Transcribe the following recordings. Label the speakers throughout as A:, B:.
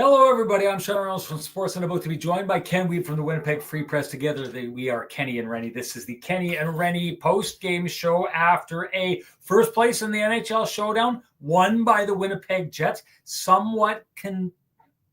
A: Hello, everybody. I'm Sean Reynolds from Sports and about to be joined by Ken Weeb from the Winnipeg Free Press. Together, we are Kenny and Renny. This is the Kenny and Renny post-game show after a first place in the NHL showdown, won by the Winnipeg Jets, somewhat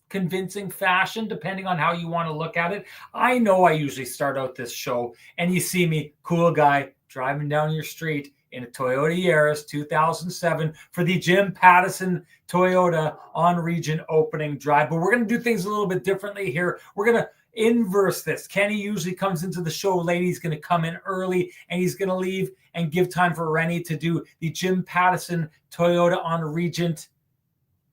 A: convincing fashion, depending on how you want to look at it. I know I usually start out this show, and you see me, cool guy, driving down your street in a Toyota Yaris 2007 for the Jim Pattison Toyota on region opening drive. But we're going to do things a little bit differently here. We're going to inverse this. Kenny usually comes into the show late. He's going to come in early, and he's going to leave and give time for Renny to do the Jim Pattison Toyota on Regent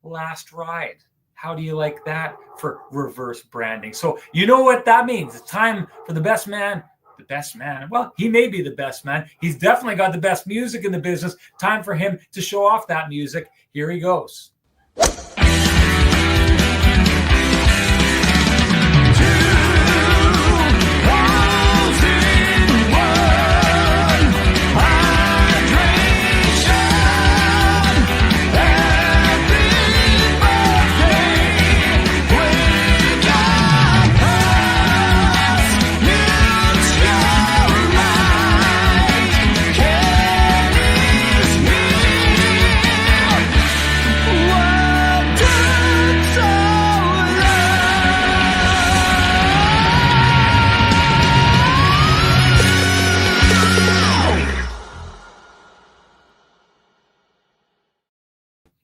A: last ride. How do you like that for reverse branding? So you know what that means. It's time for the best man. The best man. Well, he may be the best man. He's definitely got the best music in the business. Time for him to show off that music. Here he goes.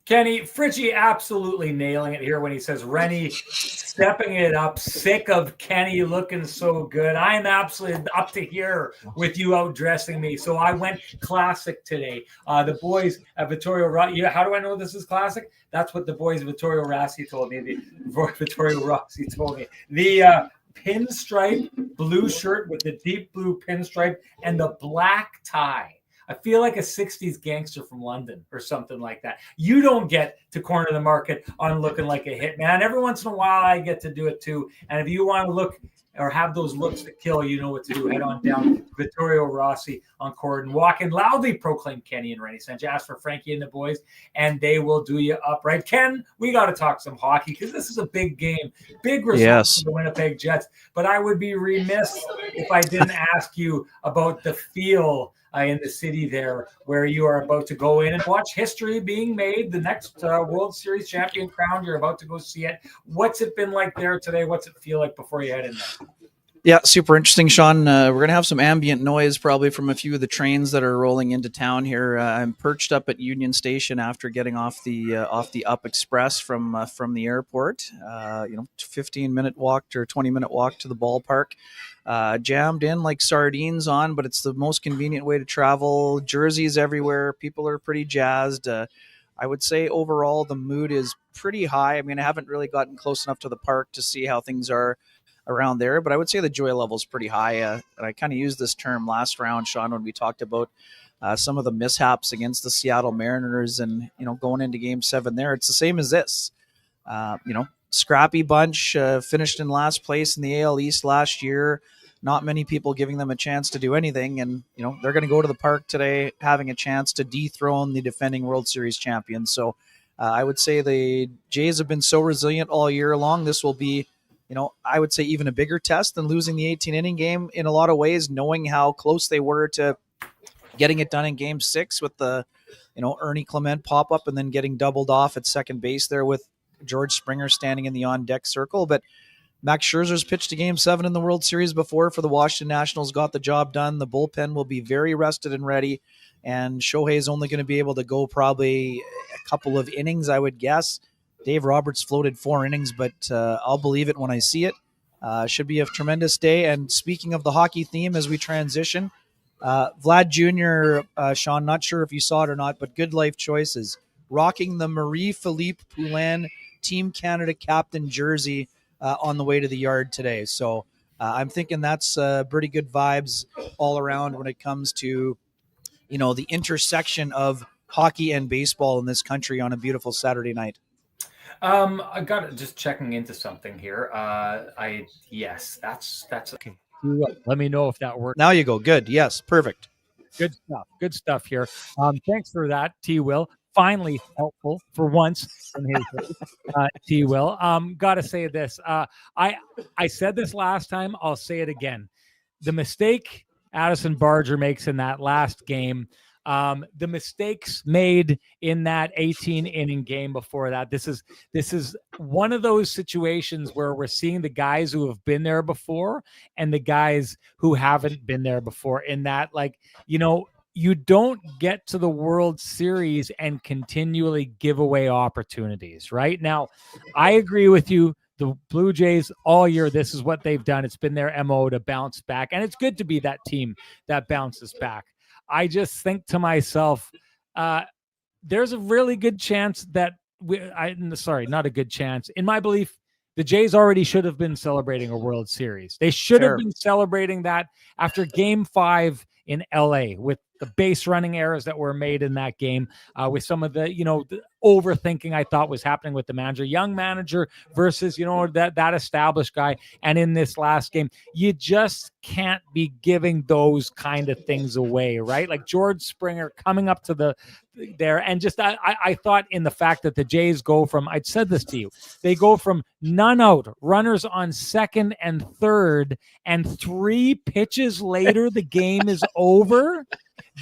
A: Kenny, Fritchie absolutely nailing it here when he says Renny stepping it up, sick of Kenny looking so good. I'm absolutely up to here with you outdressing me. So I went classic today. The boys at Vittorio Rossi, how do I know this is classic? That's what the boys at Vittorio Rossi told me. Vittorio Rossi told me. The pinstripe blue shirt with the deep blue pinstripe and the black tie. I feel like a 60s gangster from London or something like that. You don't get to corner the market on looking like a hitman. Every once in a while, I get to do it too. And if you want to look or have those looks that kill, you know what to do. Head on down to Vittorio Rossi on Corden. Walk in loudly, proclaim Kenny and Renny sent you. Ask for Frankie and the boys, and they will do you up right. Ken, we got to talk some hockey because this is a big game. Big result for the Winnipeg Jets. But I would be remiss if I didn't ask you about the feel in the city there where you are about to go in and watch history being made. The next World Series champion crown, you're about to go see it. What's it been like there today? What's it feel like before you head in there?
B: Yeah, super interesting, Sean. We're going to have some ambient noise probably from a few of the trains that are rolling into town here. I'm perched up at Union Station after getting off the Up Express from the airport. 15-minute walk or 20-minute walk to the ballpark. Jammed in like sardines on, but it's the most convenient way to travel. Jerseys everywhere. People are pretty jazzed. I would say overall the mood is pretty high. I mean, I haven't really gotten close enough to the park to see how things are around there, but I would say the joy level is pretty high. And I kind of used this term last round, Sean, when we talked about some of the mishaps against the Seattle Mariners and, going into Game 7 there. It's the same as this. Scrappy bunch, finished in last place in the AL East last year. Not many people giving them a chance to do anything. And, they're going to go to the park today having a chance to dethrone the defending World Series champions. So I would say the Jays have been so resilient all year long. This will be, I would say even a bigger test than losing the 18-inning game in a lot of ways, knowing how close they were to getting it done in Game 6 with the, Ernie Clement pop-up and then getting doubled off at second base there with George Springer standing in the on-deck circle. But Max Scherzer's pitched a Game 7 in the World Series before for the Washington Nationals, got the job done. The bullpen will be very rested and ready, and Shohei is only going to be able to go probably a couple of innings, I would guess. Dave Roberts floated 4 innings, but I'll believe it when I see it. Should be a tremendous day. And speaking of the hockey theme as we transition, Vlad Jr., Sean, not sure if you saw it or not, but good life choices. Rocking the Marie-Philippe Poulin Team Canada captain jersey on the way to the yard today. So I'm thinking that's pretty good vibes all around when it comes to, the intersection of hockey and baseball in this country on a beautiful Saturday night.
A: I got just checking into something here. That's okay.
C: Let me know if that works.
B: Now you go. Good. Yes. Perfect.
C: Good stuff. Good stuff here. Thanks for that, T. Will. finally helpful for once in his T-Will. Gotta say this. I said this last time. I'll say it again. The mistake Addison Barger makes in that last game, the mistakes made in that 18-inning game before that. This is one of those situations where we're seeing the guys who have been there before and the guys who haven't been there before. In that, you don't get to the World Series and continually give away opportunities, right? Now, I agree with you. The Blue Jays all year, this is what they've done. It's been their MO to bounce back, and it's good to be that team that bounces back. I just think to myself, there's a really good chance that not a good chance. In my belief, the Jays already should have been celebrating a World Series. They should have been celebrating that after Game 5 in LA with the base running errors that were made in that game, with some of the, the overthinking I thought was happening with the manager, young manager versus, that established guy. And in this last game, you just can't be giving those kind of things away, right? Like George Springer coming up to there. And just, I thought in the fact that the Jays go from, I'd said this to you, they go from none out, runners on second and third, and 3 pitches later, the game is over.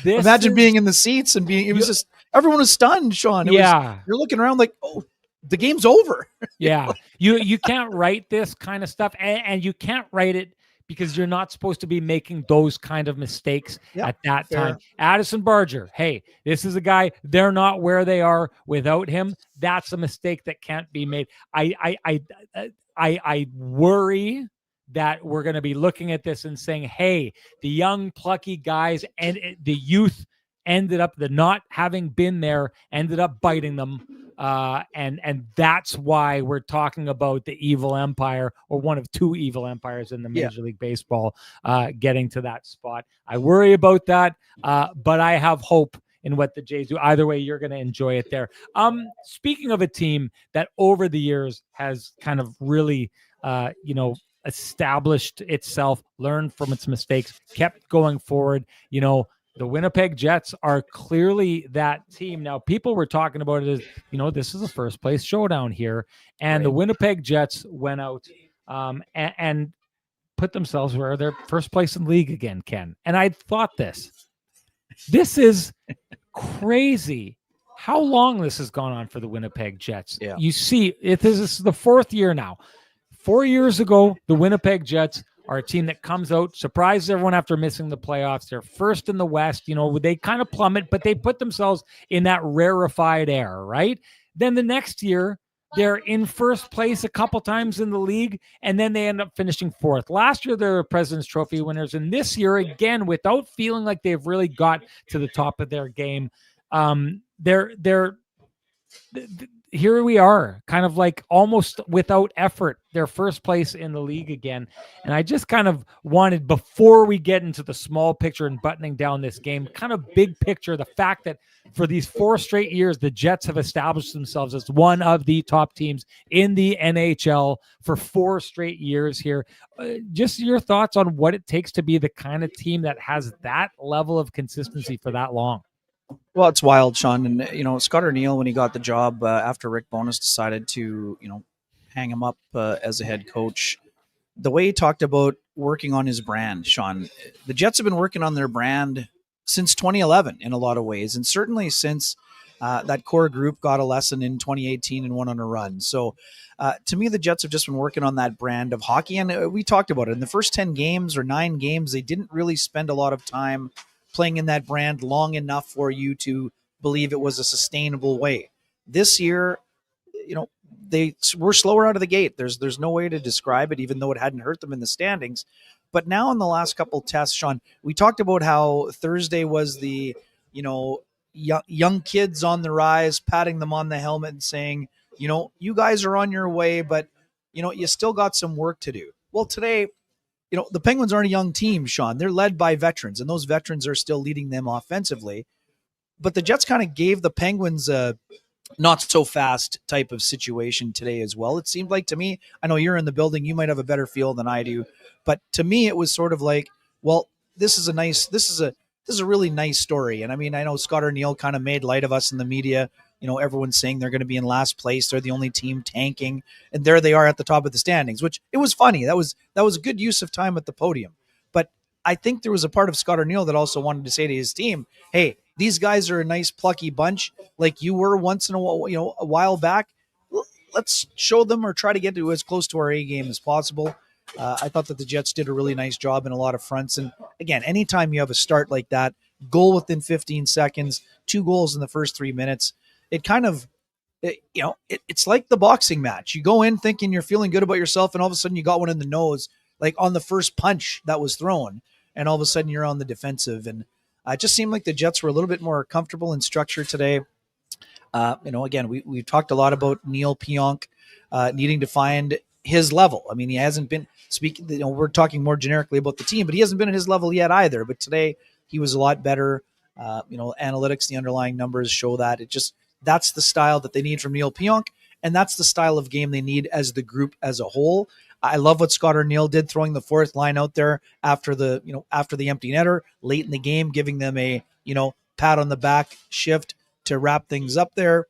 B: Imagine being in the seats and it was just, everyone was stunned, Sean. You're looking around like, oh, the game's over.
A: Yeah. You can't write this kind of stuff, and you can't write it because you're not supposed to be making those kind of mistakes at that time. Addison Barger, hey, this is a guy, they're not where they are without him. That's a mistake that can't be made. I worry that we're going to be looking at this and saying, hey, the young plucky guys and the youth ended up, the not having been there ended up biting them. And that's why we're talking about the evil empire, or one of 2 evil empires in the Major League Baseball, getting to that spot. I worry about that, but I have hope in what the Jays do. Either way, you're going to enjoy it there. Speaking of a team that over the years has kind of really, established itself, learned from its mistakes, kept going forward. The Winnipeg Jets are clearly that team. Now, people were talking about it as, this is a first place showdown here. And the Winnipeg Jets went out and put themselves where they're first place in the league again, Ken. And I thought this is crazy how long this has gone on for the Winnipeg Jets.
B: Yeah.
A: You see, this is the 4th year now. 4 years ago, the Winnipeg Jets are a team that comes out, surprises everyone after missing the playoffs. They're first in the West. They kind of plummet, but they put themselves in that rarefied air, right? Then the next year, they're in first place a couple times in the league, and then they end up finishing 4th. Last year, they're President's Trophy winners, and this year, again, without feeling like they've really got to the top of their game, here we are, kind of like almost without effort, they're first place in the league again. And I just kind of wanted, before we get into the small picture and buttoning down this game, kind of big picture, the fact that for these 4 straight years, the Jets have established themselves as one of the top teams in the NHL for 4 straight years here. Just your thoughts on what it takes to be the kind of team that has that level of consistency for that long.
B: Well, it's wild, Sean. And, Scott O'Neill, when he got the job after Rick Bowness decided to, hang him up as a head coach, the way he talked about working on his brand, Sean, the Jets have been working on their brand since 2011 in a lot of ways. And certainly since that core group got a lesson in 2018 and went on a run. So to me, the Jets have just been working on that brand of hockey. And we talked about it in the first 10 games or 9 games, they didn't really spend a lot of time playing in that brand long enough for you to believe it was a sustainable way. This year, they were slower out of the gate. There's no way to describe it, even though it hadn't hurt them in the standings. But now in the last couple tests, Sean, we talked about how Thursday was the, young kids on the rise, patting them on the helmet and saying, you guys are on your way, but, you still got some work to do. Well, today, the Penguins aren't a young team, Sean. They're led by veterans, and those veterans are still leading them offensively. But the Jets kind of gave the Penguins a not so fast type of situation today as well. It seemed like to me, I know you're in the building, you might have a better feel than I do, but to me, it was sort of like, well, this is a really nice story. And I mean, I know Scott O'Neill kind of made light of us in the media everyone's saying they're going to be in last place. They're the only team tanking, and there they are at the top of the standings, which it was funny. That was a good use of time at the podium. But I think there was a part of Scott Arniel that also wanted to say to his team, hey, these guys are a nice plucky bunch like you were once in a while, a while back. Let's show them or try to get to as close to our A game as possible. I thought that the Jets did a really nice job in a lot of fronts. And again, anytime you have a start like that, goal within 15 seconds, 2 goals in the first 3 minutes, it kind of, it's like the boxing match. You go in thinking you're feeling good about yourself, and all of a sudden you got one in the nose, like on the first punch that was thrown, and all of a sudden you're on the defensive. And it just seemed like the Jets were a little bit more comfortable in structure today. Again, we've talked a lot about Neil Pionk needing to find his level. I mean, he hasn't been speaking, we're talking more generically about the team, but he hasn't been at his level yet either. But today he was a lot better. Analytics, the underlying numbers show that. That's the style that they need from Neil Pionk, and that's the style of game they need as the group as a whole. I love what Scott Arniel did, throwing the fourth line out there after the empty netter late in the game, giving them a, pat on the back shift to wrap things up there.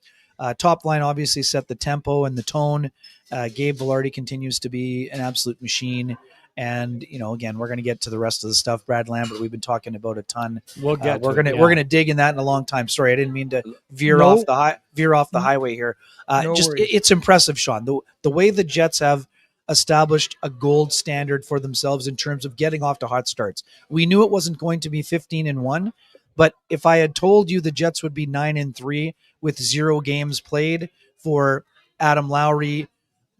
B: Top line obviously set the tempo and the tone. Gabe Velarde continues to be an absolute machine. And, again, we're going to get to the rest of the stuff. Brad Lambert, we've been talking about a ton.
C: We're
B: going to dig in that in a long time. Sorry, I didn't mean to veer off the highway here. It's impressive, Sean. The way the Jets have established a gold standard for themselves in terms of getting off to hot starts. We knew it wasn't going to be 15-1, but if I had told you the Jets would be 9-3 with 0 games played for Adam Lowry,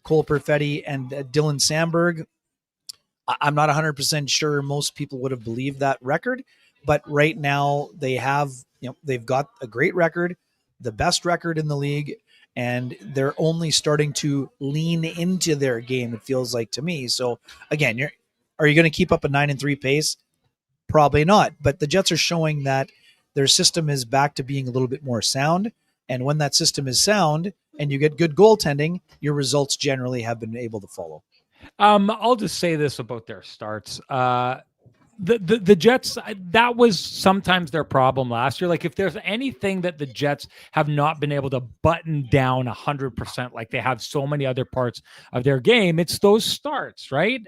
B: Cole Perfetti, and Dylan Sandberg, I'm not 100% sure most people would have believed that record, but right now they've got a great record, the best record in the league, and they're only starting to lean into their game, it feels like to me. So again, are you going to keep up a 9-3 pace? Probably not, but the Jets are showing that their system is back to being a little bit more sound. And when that system is sound and you get good goaltending, your results generally have been able to follow.
C: I'll just say this about their starts. The Jets, that was sometimes their problem last year. Like, if there's anything that the Jets have not been able to button down 100%, like they have so many other parts of their game, it's those starts, right?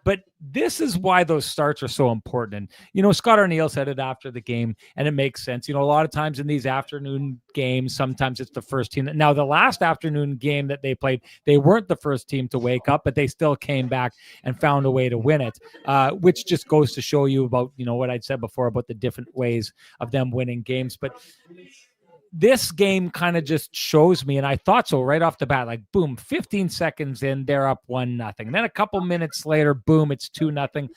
C: But this is why those starts are so important. And, Scott Arniel said it after the game, and it makes sense. A lot of times in these afternoon games, sometimes it's the first team. Now, the last afternoon game that they played, they weren't the first team to wake up, but they still came back and found a way to win it, which just goes to show you about, what I'd said before about the different ways of them winning games. But this game kind of just shows me, and I thought so right off the bat, like, boom, 15 seconds in, they're up 1-0. Then a couple minutes later, boom, it's 2-0.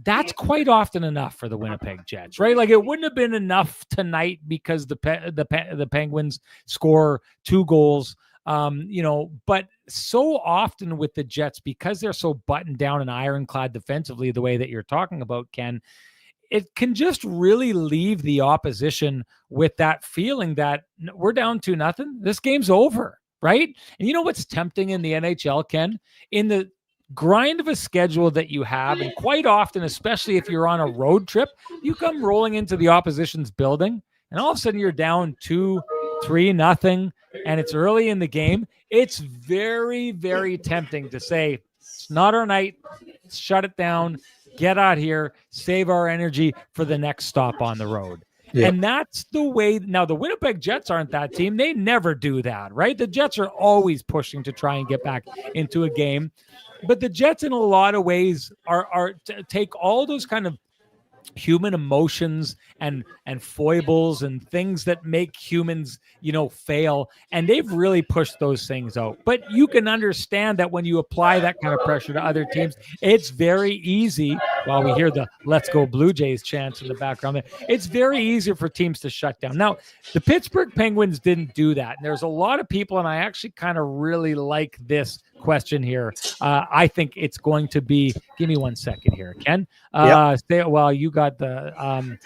C: That's quite often enough for the Winnipeg Jets, right? Like, it wouldn't have been enough tonight because the Penguins score 2 goals. But so often with the Jets, because they're so buttoned down and ironclad defensively, the way that you're talking about, Ken, it can just really leave the opposition with that feeling that we're down 2-0. This game's over, right? And you know what's tempting in the NHL, Ken? In the grind of a schedule that you have, and quite often, especially if you're on a road trip, you come rolling into the opposition's building, and all of a sudden you're down 2-3-0, and it's early in the game. It's very, very tempting to say, it's not our night, shut it down, get out here, save our energy for the next stop on the road. Yeah. And that's the way. Now, the Winnipeg Jets aren't that team. They never do that, right? The Jets are always pushing to try and get back into a game. But the Jets, in a lot of ways, are take all those kind of human emotions and foibles and things that make humans, fail. And they've really pushed those things out. But you can understand that when you apply that kind of pressure to other teams, it's very easy. While we hear the "Let's Go Blue Jays" chants in the background, it's very easy for teams to shut down. Now, the Pittsburgh Penguins didn't do that. And there's a lot of people, and I actually kind of really like this question here. I think it's going to be, give me 1 second here, Ken. You got the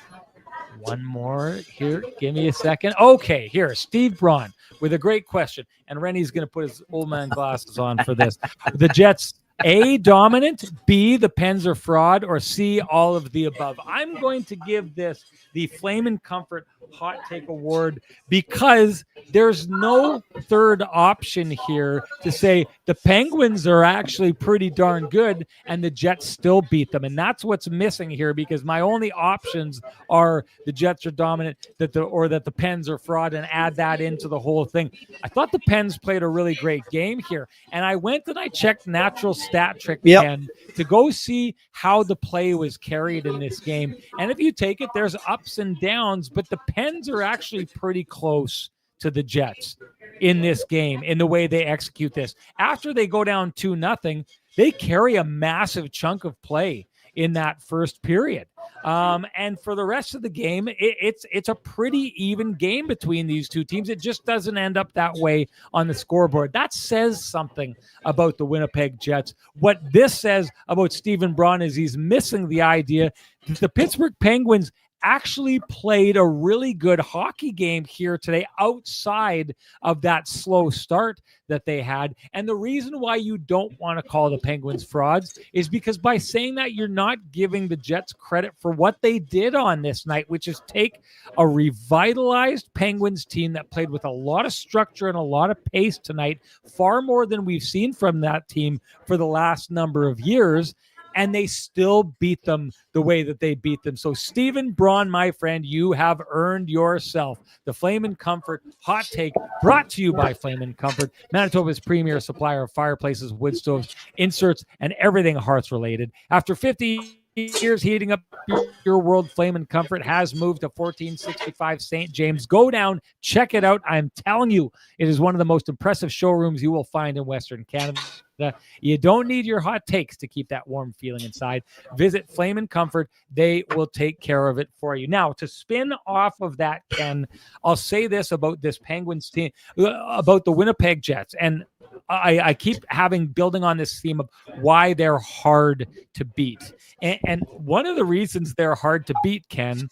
C: one more here. Give me a second. Okay, here, Steve Braun with a great question. And Renny's going to put his old man glasses on for this. The Jets A, dominant, B, the Pens are fraud, or C, all of the above. I'm going to give this the Flame and Comfort Hot Take Award because there's no third option here to say the Penguins are actually pretty darn good and the Jets still beat them. And that's what's missing here, because my only options are the Jets are dominant, that the Pens are fraud, and add that into the whole thing. I thought the Pens played a really great game here. And I went and I checked Natural Stat Trick, Ken, to go see how the play was carried in this game. And if you take it, there's ups and downs, but the Pens are actually pretty close to the Jets in this game, in the way they execute this. After they go down 2-0, they carry a massive chunk of play in that first period. And for the rest of the game, it's a pretty even game between these two teams. It just doesn't end up that way on the scoreboard. That says something about the Winnipeg Jets. What this says about Stephen Braun is he's missing the idea that the Pittsburgh Penguins actually played a really good hockey game here today outside of that slow start that they had. And the reason why you don't want to call the Penguins frauds is because by saying that, you're not giving the Jets credit for what they did on this night, which is take a revitalized Penguins team that played with a lot of structure and a lot of pace tonight, far more than we've seen from that team for the last number of years, and they still beat them the way that they beat them. So Stephen Braun, my friend, you have earned yourself the Flame and Comfort Hot Take, brought to you by Flame and Comfort, Manitoba's premier supplier of fireplaces, wood stoves, inserts, and everything hearth related. After 50 years heating up your world, Flame and Comfort has moved to 1465 St. James. Go down, check it out. I'm telling you, it is one of the most impressive showrooms you will find in Western Canada. You don't need your hot takes to keep that warm feeling inside. Visit Flame and Comfort. They will take care of it for you. Now, to spin off of that, Ken, I'll say this about this Penguins team, about the Winnipeg Jets. And I keep building on this theme of why they're hard to beat. And one of the reasons they're hard to beat, Ken,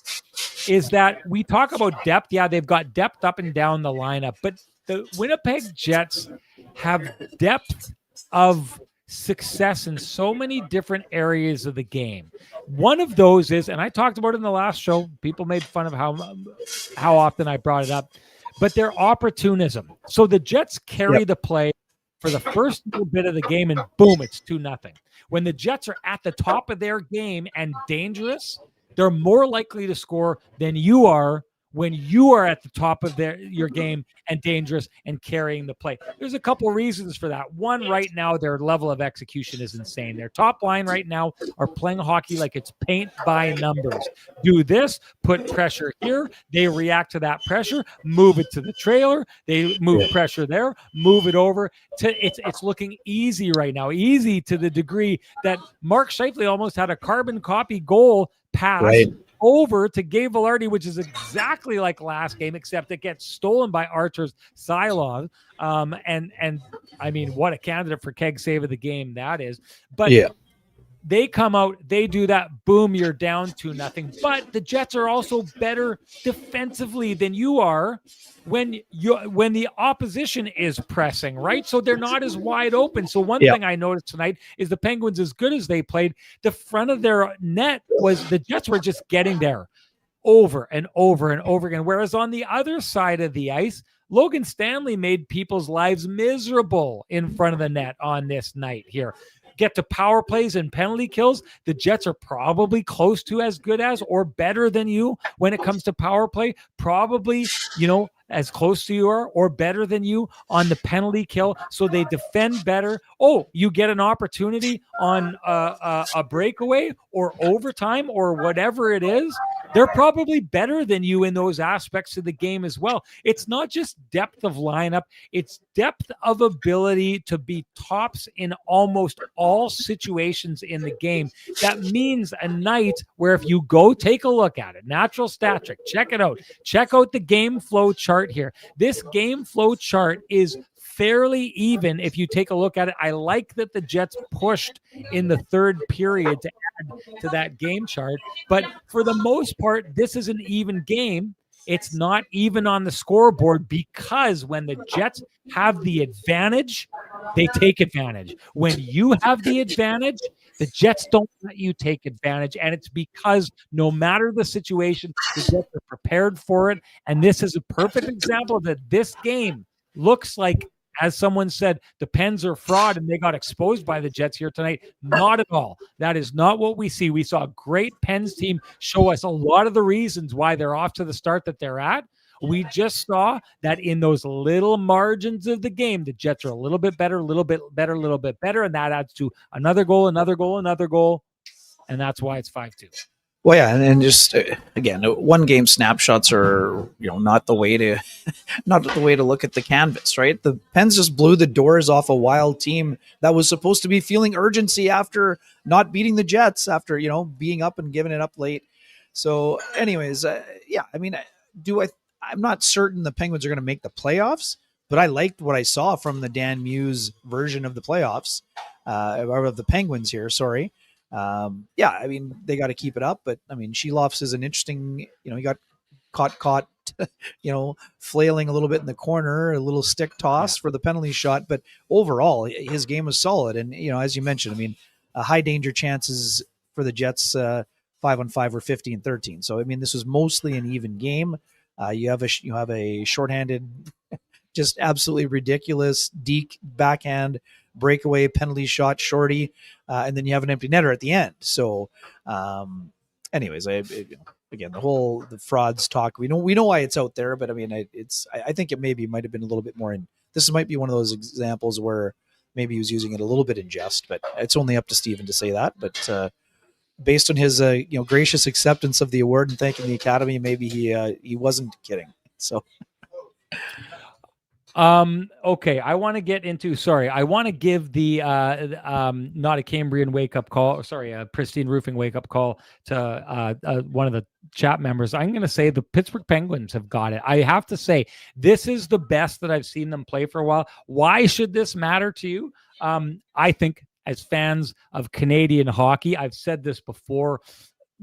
C: is that we talk about depth. Yeah, they've got depth up and down the lineup, but the Winnipeg Jets have depth of success in so many different areas of the game. One of those is, and I talked about it in the last show, people made fun of how often I brought it up, but their opportunism. So the Jets carry the play for the first little bit of the game, and boom, it's 2-0. When the Jets are at the top of their game and dangerous, they're more likely to score than you are when you are at the top of your game and dangerous and carrying the play. There's a couple reasons for that. One, right now, their level of execution is insane. Their top line right now are playing hockey like it's paint by numbers. Do this, put pressure here. They react to that pressure, move it to the trailer. They move pressure there, move it over. It's looking easy right now, easy to the degree that Mark Scheifele almost had a carbon copy goal pass over to Gabe Vilardi, which is exactly like last game, except it gets stolen by Archer's Sylov. And I mean, what a candidate for keg save of the game that is. But they come out, they do that, boom, you're down 2-0. But the Jets are also better defensively than you are when the opposition is pressing, right? So they're not as wide open. So one thing I noticed tonight is the Penguins, as good as they played, the front of their net was the Jets were just getting there over and over and over again. Whereas on the other side of the ice, Logan Stanley made people's lives miserable in front of the net on this night here. Get to power plays and penalty kills, the Jets are probably close to as good as or better than you when it comes to power play. Probably, as close to you are or better than you on the penalty kill. So they defend better. Oh, you get an opportunity on a breakaway or overtime or whatever it is. They're probably better than you in those aspects of the game as well. It's not just depth of lineup. It's depth of ability to be tops in almost all situations in the game. That means a night where if you go take a look at it, Natural Stat Trick, check it out. Check out the game flow chart here. This game flow chart is fairly even if you take a look at it. I like that the Jets pushed in the third period to add to that game chart, but for the most part, this is an even game. It's not even on the scoreboard because when the Jets have the advantage, they take advantage. When you have the advantage, the Jets don't let you take advantage. And it's because no matter the situation, the Jets are prepared for it. And this is a perfect example that this game looks like, as someone said, the Pens are fraud and they got exposed by the Jets here tonight. Not at all. That is not what we see. We saw a great Pens team show us a lot of the reasons why they're off to the start that they're at. We just saw that in those little margins of the game, the Jets are a little bit better, a little bit better, a little bit better, and that adds to another goal, another goal, another goal, and that's why it's 5-2.
B: Well, yeah, and just again, one game snapshots are not the way to look at the canvas, right? The Pens just blew the doors off a Wild team that was supposed to be feeling urgency after not beating the Jets, after being up and giving it up late. So, anyways, yeah, I mean, I'm not certain the Penguins are going to make the playoffs, but I liked what I saw from the Dan Muse version of the playoffs, or of the Penguins here. Sorry. Yeah, I mean, they got to keep it up, but I mean, Sheilofs is an interesting, he got caught, flailing a little bit in the corner, a little stick toss for the penalty shot, but overall his game was solid. And, as you mentioned, I mean, high danger chances for the Jets, 5-on-5 or 15-13. So, I mean, this was mostly an even game. You have a shorthanded, just absolutely ridiculous deke backhand breakaway penalty shot shorty, and then you have an empty netter at the end. So, anyways, again, the frauds talk. We know why it's out there, but I mean, I think it might have been a little bit more in. This might be one of those examples where maybe he was using it a little bit in jest, but it's only up to Steven to say that. But based on his gracious acceptance of the award and thanking the Academy, maybe he wasn't kidding. So.
C: Okay, I want to give the not a Cambrian wake up call, a Pristine Roofing wake up call to one of the chat members. I'm going to say the Pittsburgh Penguins have got it. I have to say this is the best that I've seen them play for a while. Why should this matter to you? I think as fans of Canadian hockey, I've said this before,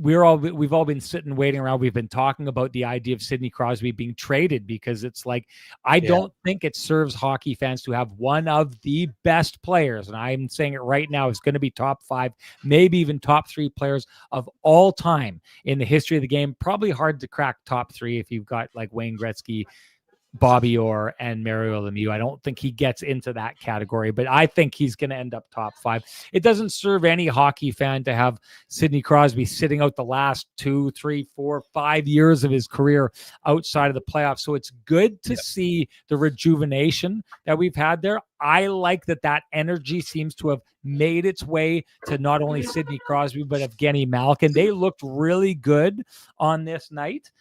C: we've all been sitting waiting around. We've been talking about the idea of Sidney Crosby being traded because it's like, I don't think it serves hockey fans to have one of the best players. And I'm saying it right now, it's going to be top 5, maybe even top 3 players of all time in the history of the game. Probably hard to crack top 3 if you've got like Wayne Gretzky, Bobby Orr, and Mario Lemieux. I don't think he gets into that category, but I think he's going to end up top 5. It doesn't serve any hockey fan to have Sidney Crosby sitting out the last 2, 3, 4, 5 years of his career outside of the playoffs. So it's good to see the rejuvenation that we've had there. I like that energy seems to have made its way to not only Sidney Crosby, but Evgeny Malkin. They looked really good on this night.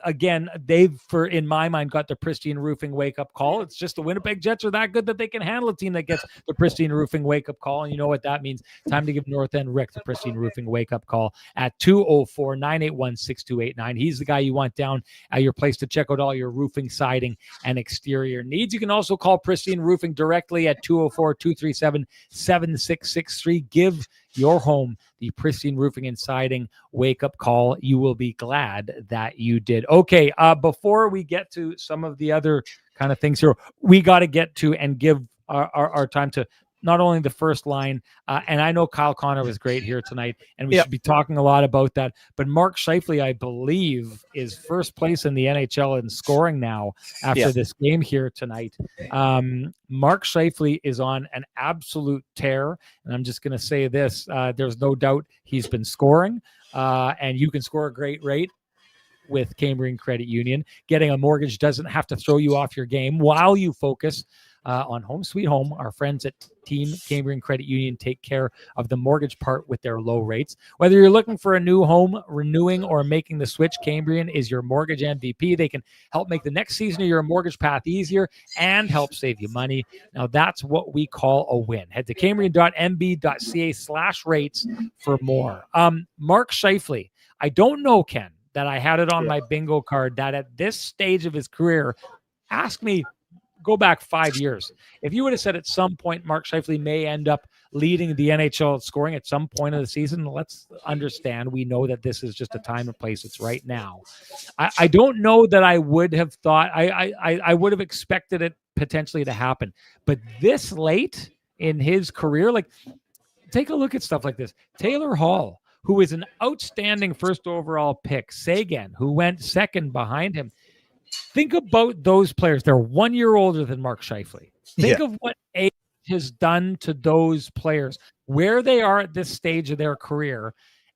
C: Again, they've, in my mind, got the Pristine Roofing wake-up call. It's just the Winnipeg Jets are that good that they can handle a team that gets the Pristine Roofing wake-up call, and you know what that means. Time to give North End Rick the Pristine Roofing wake-up call at 204-981-6289. He's the guy you want down at your place to check out all your roofing, siding, and exterior needs. You can also call Pristine Roofing directly at 204-237-7663. Give your home the Pristine Roofing and Siding wake-up call. You will be glad that you did. Okay, before we get to some of the other kind of things here, we got to get to and give our time to not only the first line, and I know Kyle Connor was great here tonight, and we should be talking a lot about that, but Mark Scheifele, I believe, is first place in the NHL in scoring now after this game here tonight. Mark Scheifele is on an absolute tear, and I'm just going to say this. There's no doubt he's been scoring, and you can score a great rate with Cambrian Credit Union. Getting a mortgage doesn't have to throw you off your game while you focus on Home Sweet Home. Our friends at Team Cambrian Credit Union take care of the mortgage part with their low rates. Whether you're looking for a new home, renewing, or making the switch, Cambrian is your mortgage MVP. They can help make the next season of your mortgage path easier and help save you money. Now, that's what we call a win. Head to cambrian.mb.ca/rates for more. Mark Scheifele, I don't know, Ken, that I had it on my bingo card that at this stage of his career, ask me, go back 5 years. If you would have said at some point Mark Scheifele may end up leading the NHL scoring at some point of the season, let's understand. We know that this is just a time and place. It's right now. I don't know that I would have thought, I would have expected it potentially to happen. But this late in his career, like, take a look at stuff like this. Taylor Hall, who is an outstanding first overall pick, Sagan, who went second behind him. Think about those players. They're 1 year older than Mark Scheifele. Think of what age has done to those players, where they are at this stage of their career.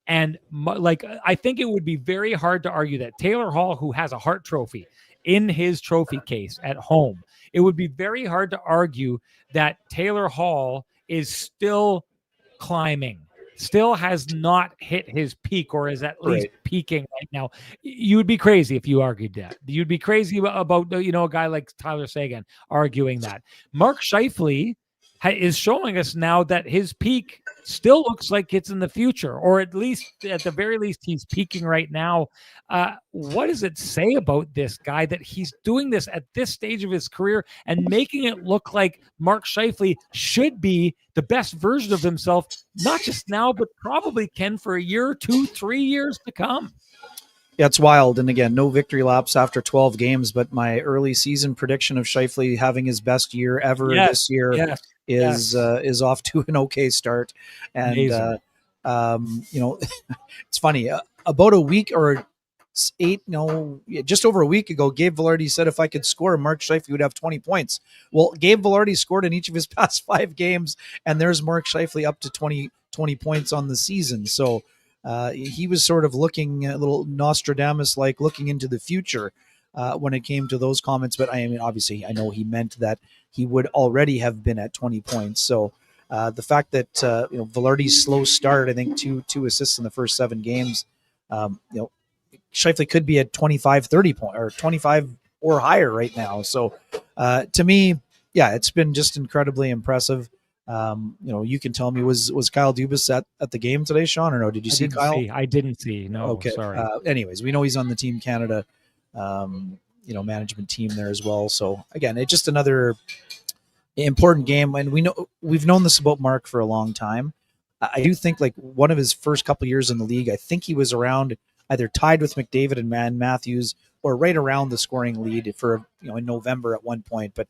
C: And like, I think it would be very hard to argue that Taylor Hall, who has a Hart Trophy in his trophy case at home, it would be very hard to argue that Taylor Hall is still climbing, still has not hit his peak, or is at least peaking right now. You would be crazy if you argued that. You'd be crazy about, you know, a guy like Tyler Sagan arguing that. Mark Scheifele is showing us now that his peak still looks like it's in the future, or at least, at the very least, he's peaking right now. What does it say about this guy that he's doing this at this stage of his career and making it look like Mark Scheifele should be the best version of himself, not just now, but probably can for a year, 2, 3 years to come?
B: Yeah, it's wild. And again, no victory laps after 12 games, but my early season prediction of Scheifele having his best year ever this year is off to an okay start. And, you know, it's funny, about a week or just over a week ago, Gabe Vilardi said if I could score, Mark Scheifele would have 20 points. Well, Gabe Vilardi scored in each of his past 5 games, and there's Mark Scheifele up to 20 points on the season. So he was sort of looking a little Nostradamus-like, looking into the future when it came to those comments. But I mean, obviously, I know he meant that he would already have been at 20 points. So the fact that Vilardi's slow start, I think two assists in the first 7 games, Scheifele could be at 25, 30 points or 25 or higher right now. So to me, yeah, it's been just incredibly impressive. You can tell me, was Kyle Dubas at the game today, Sean, or no? Did you see Kyle?
C: I didn't see. No,
B: okay.
C: Sorry.
B: Anyways, we know he's on the Team Canada, management team there as well. So again, it's just another important game. And we've known this about Mark for a long time. I do think, like, one of his first couple of years in the league, I think he was around either tied with McDavid and Matthews, or right around the scoring lead for, in November at one point. But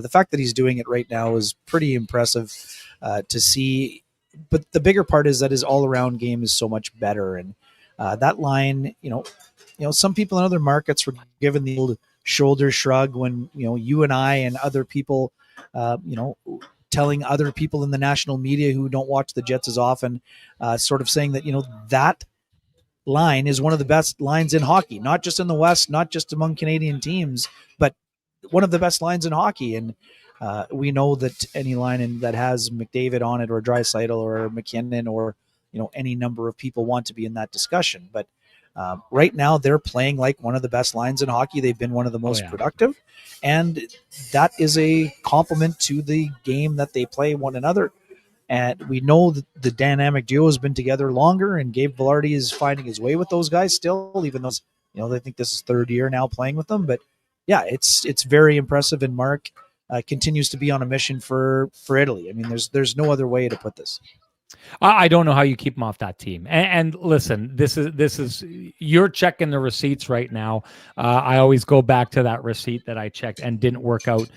B: the fact that he's doing it right now is pretty impressive to see. But the bigger part is that his all-around game is so much better. And that line, some people in other markets were given the old shoulder shrug when, you and I and other people, telling other people in the national media who don't watch the Jets as often, sort of saying that, that line is one of the best lines in hockey, not just in the West, not just among Canadian teams, but one of the best lines in hockey. And we know that any line that has McDavid on it, or Draisaitl, or McKinnon, or any number of people want to be in that discussion. But right now they're playing like one of the best lines in hockey. They've been one of the most productive, and that is a compliment to the game that they play one another. And we know that the dynamic duo has been together longer, and Gabe Vilardi is finding his way with those guys still, even though they think this is 3rd year now playing with them. But yeah, it's very impressive, and Mark continues to be on a mission for Italy. I mean, there's no other way to put this.
C: I don't know how you keep him off that team. And listen, this is you're checking the receipts right now. I always go back to that receipt that I checked and didn't work out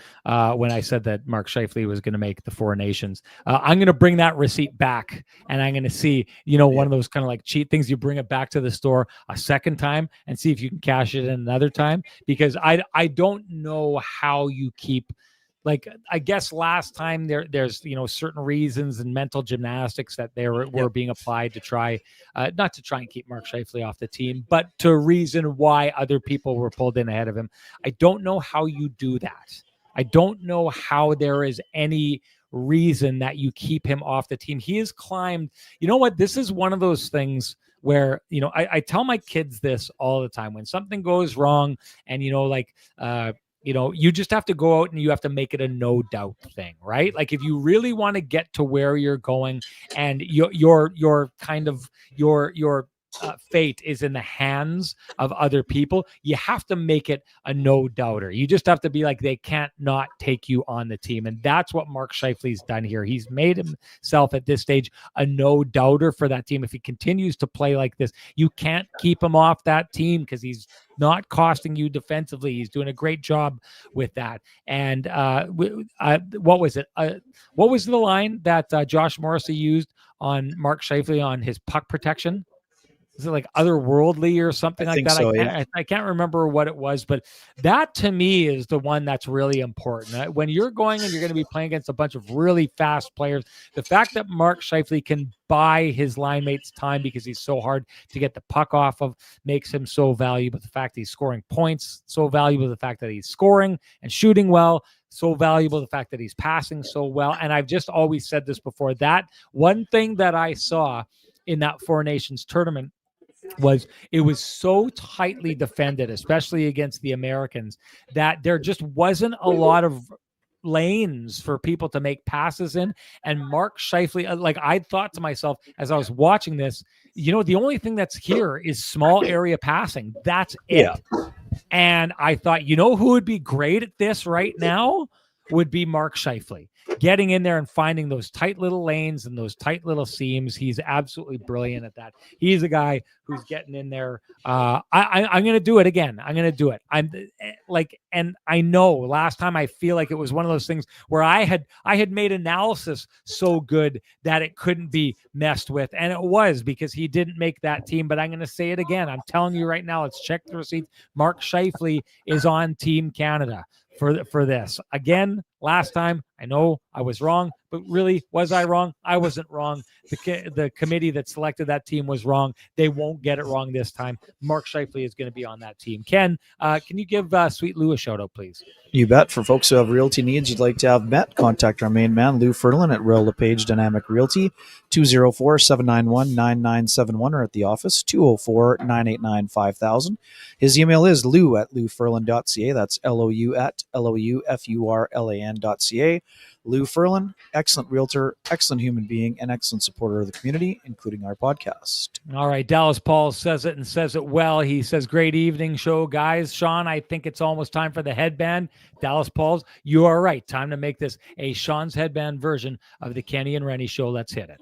C: when I said that Mark Scheifele was going to make the 4 Nations. I'm going to bring that receipt back, and I'm going to see, one of those kind of like cheat things. You bring it back to the store a second time and see if you can cash it in another time, because I don't know how you keep. Like, I guess last time there's certain reasons and mental gymnastics that were being applied to try, not to try and keep Mark Scheifele off the team, but to reason why other people were pulled in ahead of him. I don't know how you do that. I don't know how there is any reason that you keep him off the team. He has climbed. You know what? This is one of those things where, I tell my kids this all the time. When something goes wrong and, you just have to go out and you have to make it a no doubt thing, right? Like, if you really want to get to where you're going, and your kind of your fate is in the hands of other people, you have to make it a no-doubter. You just have to be like, they can't not take you on the team. And that's what Mark Scheifele's done here. He's made himself at this stage a no-doubter for that team. If he continues to play like this, you can't keep him off that team because he's not costing you defensively. He's doing a great job with that. And what was it? What was the line that Josh Morrissey used on Mark Scheifele on his puck protection? Is it like otherworldly or something like that?
B: So,
C: I can't remember what it was, but that to me is the one that's really important. When you're going and you're going to be playing against a bunch of really fast players, the fact that Mark Scheifele can buy his line mates time because he's so hard to get the puck off of makes him so valuable. The fact that he's scoring points, so valuable. The fact that he's scoring and shooting well, so valuable. The fact that he's passing so well. And I've just always said this before, that one thing that I saw in that Four Nations tournament was it was so tightly defended, especially against the Americans, that there just wasn't a lot of lanes for people to make passes in. And Mark Scheifele, like I thought to myself as I was watching this, the only thing that's here is small area passing. That's it. Yeah. And I thought, who would be great at this right now would be Mark Scheifele. Getting in there and finding those tight little lanes and those tight little seams. He's absolutely brilliant at that. He's a guy who's getting in there. I'm going to do it again. I'm going to do it. And I know last time I feel like it was one of those things where I had made analysis so good that it couldn't be messed with. And it was because he didn't make that team, but I'm going to say it again. I'm telling you right now, let's check the receipts. Mark Scheifele is on Team Canada for this. Again, last time, I know I was wrong, but really, was I wrong? I wasn't wrong. The committee that selected that team was wrong. They won't get it wrong this time. Mark Scheifele is going to be on that team. Ken, can you give Sweet Lou a shout out, please?
B: You bet. For folks who have realty needs you'd like to have met, contact our main man, Lou Ferlin at Rail LePage Dynamic Realty, 204-791-9971, or at the office, 204-989-5000. His email is lou@louferlin.ca. That's LOU at LOUFURLAN.ca. Lou Ferlin, excellent realtor, excellent human being, and excellent supporter of the community, including our podcast.
C: All right. Dallas Paul says it and says it well. He says, great evening show, guys. Sean, I think it's almost time for the headband. Dallas Paul's, you are right. Time to make this a Sean's headband version of the Kenny and Renny show. Let's hit it.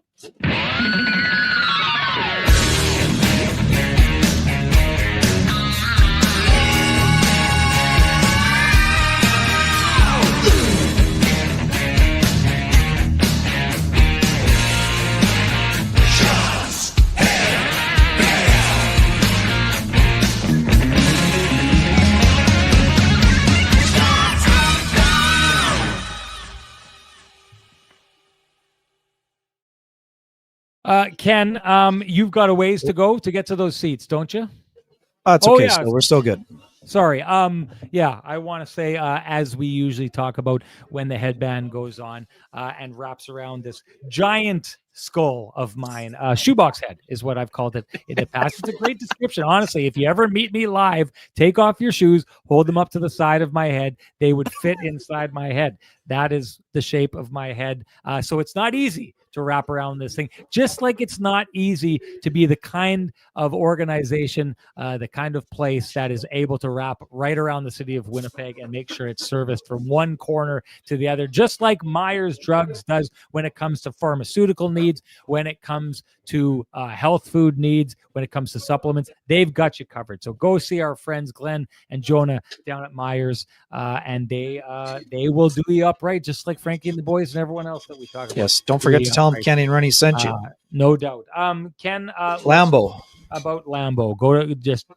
C: Ken, you've got a ways to go to get to those seats, don't you?
B: It's okay. Yeah. So we're still good.
C: Sorry. I want to say, as we usually talk about when the headband goes on and wraps around this giant skull of mine, shoebox head is what I've called it in the past. It's a great description. Honestly, if you ever meet me live, take off your shoes, hold them up to the side of my head. They would fit inside my head. That is the shape of my head. So it's not easy to wrap around this thing, just like it's not easy to be the kind of organization, the kind of place that is able to wrap right around the city of Winnipeg and make sure it's serviced from one corner to the other, just like Myers Drugs does when it comes to pharmaceutical needs, when it comes to health food needs, when it comes to supplements. They've got you covered. So go see our friends Glenn and Jonah down at Myers, and they will do you up right, just like Frankie and the boys and everyone else that we talk about.
B: Yes, don't forget to tell them Kenny and Renny sent you.
C: No doubt. Ken,
B: Lambo.
C: About Lambo. Go to just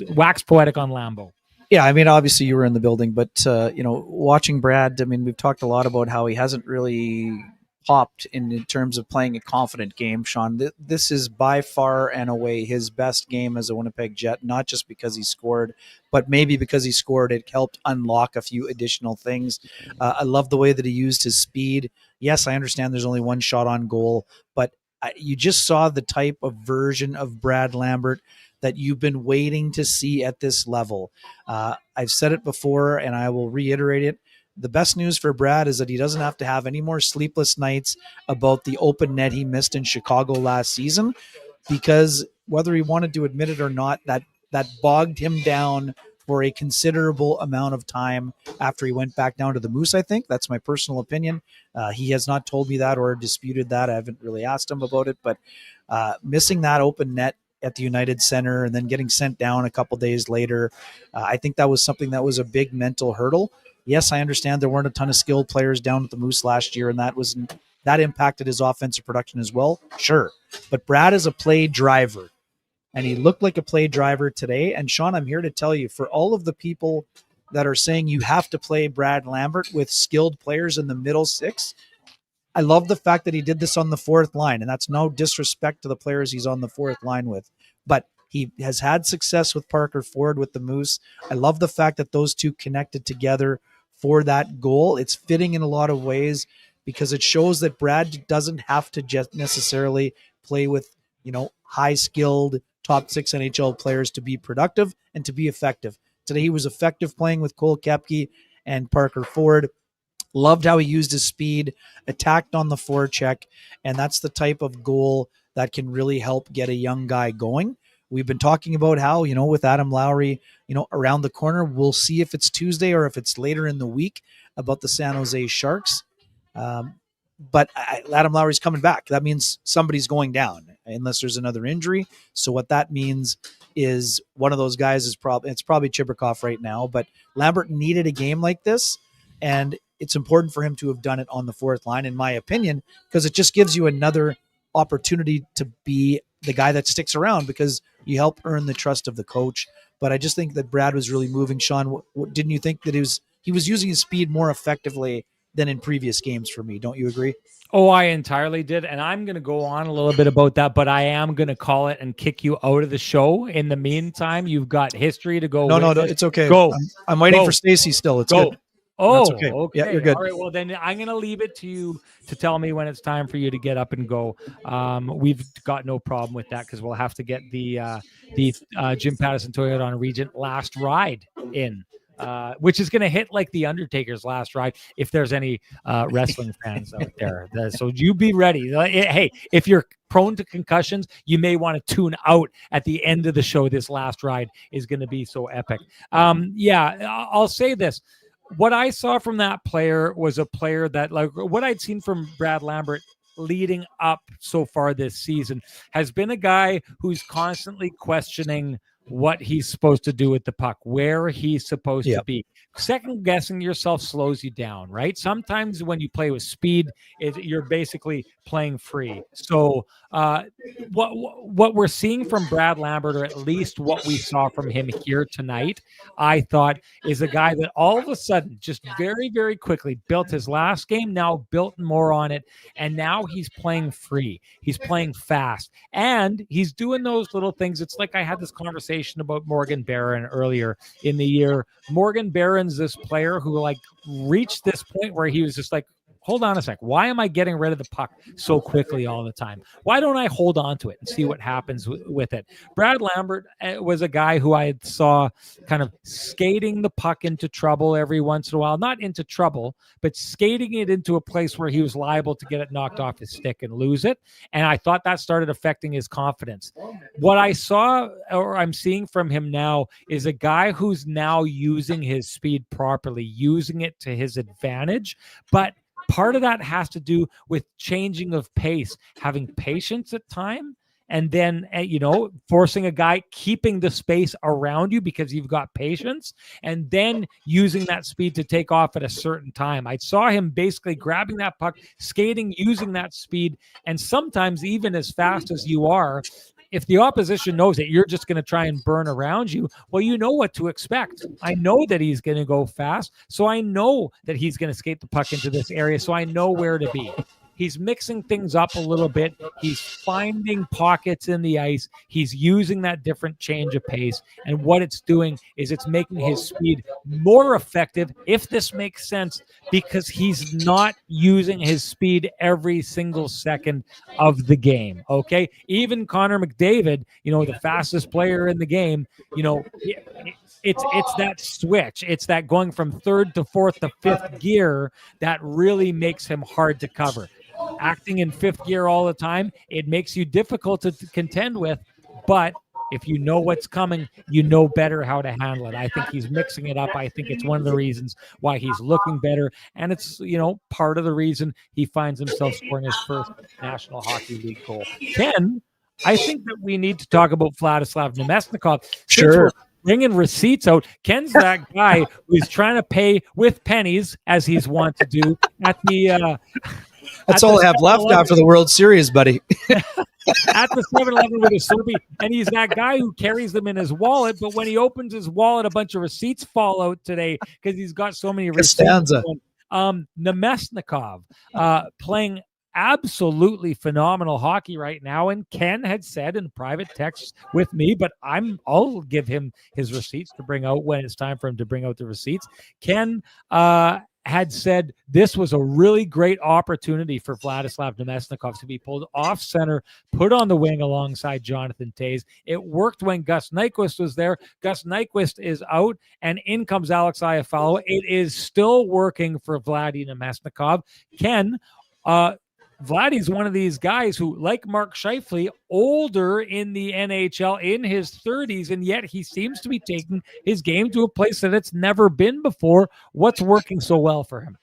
C: wax poetic on Lambo.
B: Yeah, I mean, obviously you were in the building, but watching Brad, I mean, we've talked a lot about how he hasn't really popped in terms of playing a confident game. Sean, this is by far and away his best game as a Winnipeg Jet, not just because he scored, but maybe because he scored, it helped unlock a few additional things. I love the way that he used his speed. Yes, I understand there's only one shot on goal, but you just saw the type of version of Brad Lambert that you've been waiting to see at this level. I've said it before, and I will reiterate it. The best news for Brad is that he doesn't have to have any more sleepless nights about the open net he missed in Chicago last season, because whether he wanted to admit it or not, that bogged him down for a considerable amount of time after he went back down to the Moose, I think. That's my personal opinion. He has not told me that or disputed that. I haven't really asked him about it, but missing that open net at the United Center and then getting sent down a couple days later, I think that was something that was a big mental hurdle. Yes, I understand there weren't a ton of skilled players down at the Moose last year, and that impacted his offensive production as well. Sure. But Brad is a play driver, and he looked like a play driver today. And Sean, I'm here to tell you, for all of the people that are saying you have to play Brad Lambert with skilled players in the middle six, I love the fact that he did this on the fourth line, and that's no disrespect to the players he's on the fourth line with. But he has had success with Parker Ford with the Moose. I love the fact that those two connected together for that goal. It's fitting in a lot of ways because it shows that Brad doesn't have to just necessarily play with, high skilled top 6 NHL players to be productive and to be effective. Today he was effective playing with Cole Koepke and Parker Ford. Loved how he used his speed, attacked on the forecheck, and that's the type of goal that can really help get a young guy going. We've been talking about how, with Adam Lowry, around the corner, we'll see if it's Tuesday or if it's later in the week about the San Jose Sharks. But Adam Lowry's coming back. That means somebody's going down unless there's another injury. So what that means is one of those guys it's probably Chibrikov right now, but Lambert needed a game like this, and it's important for him to have done it on the fourth line, in my opinion, because it just gives you another opportunity to be the guy that sticks around because you help earn the trust of the coach. But I just think that Brad was really moving. Sean, didn't you think that he was using his speed more effectively than in previous games for me? Don't you agree?
C: Oh, I entirely did. And I'm going to go on a little bit about that, but I am going to call it and kick you out of the show. In the meantime, you've got history to go.
B: No, it's okay.
C: Go.
B: I'm waiting for Stacy still. It's good.
C: Oh,
B: okay.
C: Okay.
B: Yeah, you're good.
C: All right. Well, then I'm going to leave it to you to tell me when it's time for you to get up and go. We've got no problem with that because we'll have to get the Jim Pattison Toyota on Regent last ride in. Which is going to hit like the Undertaker's last ride if there's any wrestling fans out there. So you be ready. Hey, if you're prone to concussions, you may want to tune out at the end of the show. This last ride is going to be so epic. I'll say this. What I saw from that player was a player that, like what I'd seen from Brad Lambert leading up so far this season, has been a guy who's constantly questioning what he's supposed to do with the puck, where he's supposed to be. Second guessing yourself slows you down, right? Sometimes when you play with speed, you're basically playing free. So what we're seeing from Brad Lambert, or at least what we saw from him here tonight, I thought is a guy that all of a sudden just very, very quickly built his last game, now built more on it, and now he's playing free. He's playing fast, and he's doing those little things. It's like I had this conversation about Morgan Barron earlier in the year. Morgan Barron's this player who reached this point where he was just like, hold on a sec. Why am I getting rid of the puck so quickly all the time? Why don't I hold on to it and see what happens with it? Brad Lambert was a guy who I saw kind of skating the puck into trouble every once in a while. Not into trouble, but skating it into a place where he was liable to get it knocked off his stick and lose it. And I thought that started affecting his confidence. What I saw, or I'm seeing from him now, is a guy who's now using his speed properly, using it to his advantage. But part of that has to do with changing of pace, having patience at time, and then, forcing a guy, keeping the space around you because you've got patience, and then using that speed to take off at a certain time. I saw him basically grabbing that puck, skating, using that speed, and sometimes even as fast as you are, if the opposition knows that you're just going to try and burn around you, well, you know what to expect. I know that he's going to go fast, so I know that he's going to skate the puck into this area, so I know where to be. He's mixing things up a little bit. He's finding pockets in the ice. He's using that different change of pace. And what it's doing is it's making his speed more effective, if this makes sense, because he's not using his speed every single second of the game. Okay. Even Connor McDavid, the fastest player in the game, it's that switch. It's that going from third to fourth to fifth gear that really makes him hard to cover. Acting in fifth gear all the time, it makes you difficult to contend with. But if you know what's coming, you know better how to handle it. I think he's mixing it up. I think it's one of the reasons why he's looking better. And it's, part of the reason he finds himself scoring his first National Hockey League goal. Ken, I think that we need to talk about Vladislav Namestnikov.
B: Sure.
C: Bringing receipts out. Ken's that guy who's trying to pay with pennies, as he's wont to do at the.
B: That's all I have left after the World Series, buddy.
C: At the 7-Eleven with a Sobe, and he's that guy who carries them in his wallet. But when he opens his wallet, a bunch of receipts fall out today because he's got so many receipts. Namestnikov playing absolutely phenomenal hockey right now, and Ken had said in private text with me, but I'll give him his receipts to bring out when it's time for him to bring out the receipts. Ken had said this was a really great opportunity for Vladislav Namestnikov to be pulled off center, put on the wing alongside Jonathan Toews. It worked when Gus Nyquist was there. Gus Nyquist is out, and in comes Alex Iafallo. It is still working for Vladdy Namestnikov. Ken, Vladdy's one of these guys who, like Mark Scheifele, older in the NHL, in his 30s, and yet he seems to be taking his game to a place that it's never been before. What's working so well for him?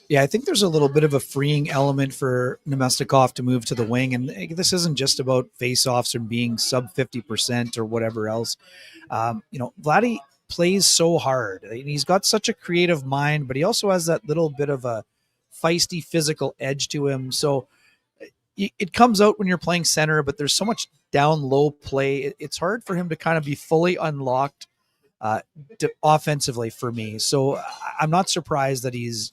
B: Yeah, I think there's a little bit of a freeing element for Namestnikov to move to the wing, and this isn't just about face-offs or being sub 50% or whatever else. Vladdy plays so hard. He's got such a creative mind, but he also has that little bit of a feisty physical edge to him. So it comes out when you're playing center, but there's so much down low play. It's hard for him to kind of be fully unlocked offensively for me. So I'm not surprised that he's,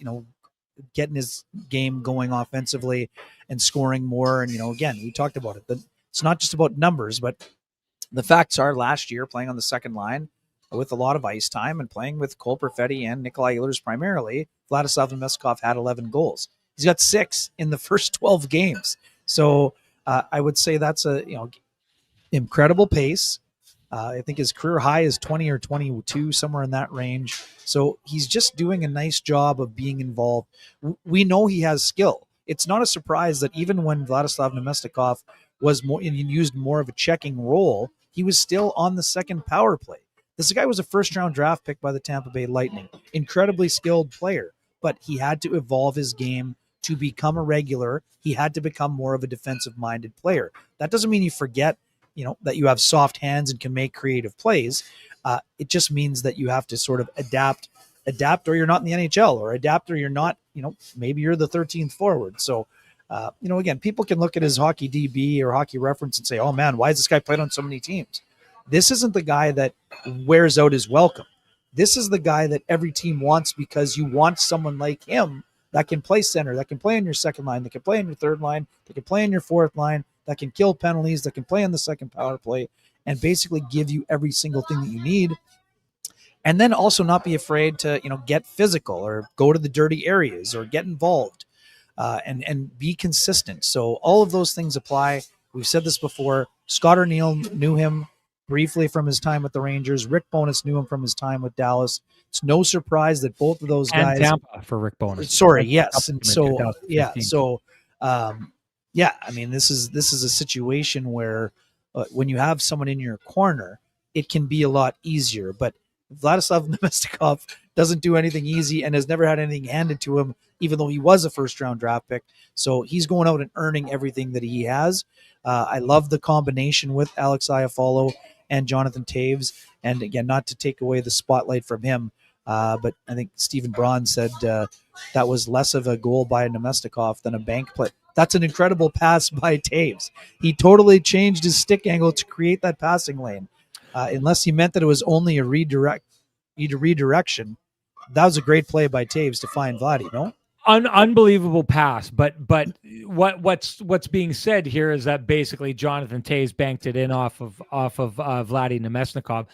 B: getting his game going offensively and scoring more. And, again, we talked about it. It's not just about numbers, but the facts are last year playing on the second line with a lot of ice time and playing with Cole Perfetti and Nikolai Ehlers primarily, Vladislav Namestnikov had 11 goals. He's got 6 in the first 12 games. So I would say that's a incredible pace. I think his career high is 20 or 22, somewhere in that range. So he's just doing a nice job of being involved. We know he has skill. It's not a surprise that even when Vladislav Namestnikov was more and used more of a checking role, he was still on the second power play. This guy was a first-round draft pick by the Tampa Bay Lightning. Incredibly skilled player, but he had to evolve his game to become a regular. He had to become more of a defensive-minded player. That doesn't mean you forget, that you have soft hands and can make creative plays. It just means that you have to sort of adapt, or you're not in the NHL, or adapt, or you're not, maybe you're the 13th forward. So, again, people can look at his hockey DB or hockey reference and say, oh man, why is this guy played on so many teams? This isn't the guy that wears out his welcome. This is the guy that every team wants, because you want someone like him that can play center, that can play on your second line, that can play on your third line, that can play on your fourth line, that can kill penalties, that can play on the second power play, and basically give you every single thing that you need. And then also not be afraid to, get physical or go to the dirty areas or get involved and be consistent. So all of those things apply. We've said this before. Scott O'Neill knew him briefly from his time with the Rangers. Rick Bowness knew him from his time with Dallas. It's no surprise that both of those guys.
C: And Tampa for Rick Bowness.
B: Sorry, yes. And so, this is a situation where when you have someone in your corner, it can be a lot easier. But Vladislav Namestnikov doesn't do anything easy and has never had anything handed to him, even though he was a first-round draft pick. So he's going out and earning everything that he has. I love the combination with Alex Iafallo and Jonathan Toews. And again, not to take away the spotlight from him, but I think Stephen Braun said that was less of a goal by Namestnikov than a bank play. That's an incredible pass by Toews. He totally changed his stick angle to create that passing lane. Unless he meant that it was only a redirection, that was a great play by Toews to find Vladdy, no?
C: Unbelievable pass, but what's being said here is that basically Jonathan Toews banked it in off of Vladdy Namestnikov.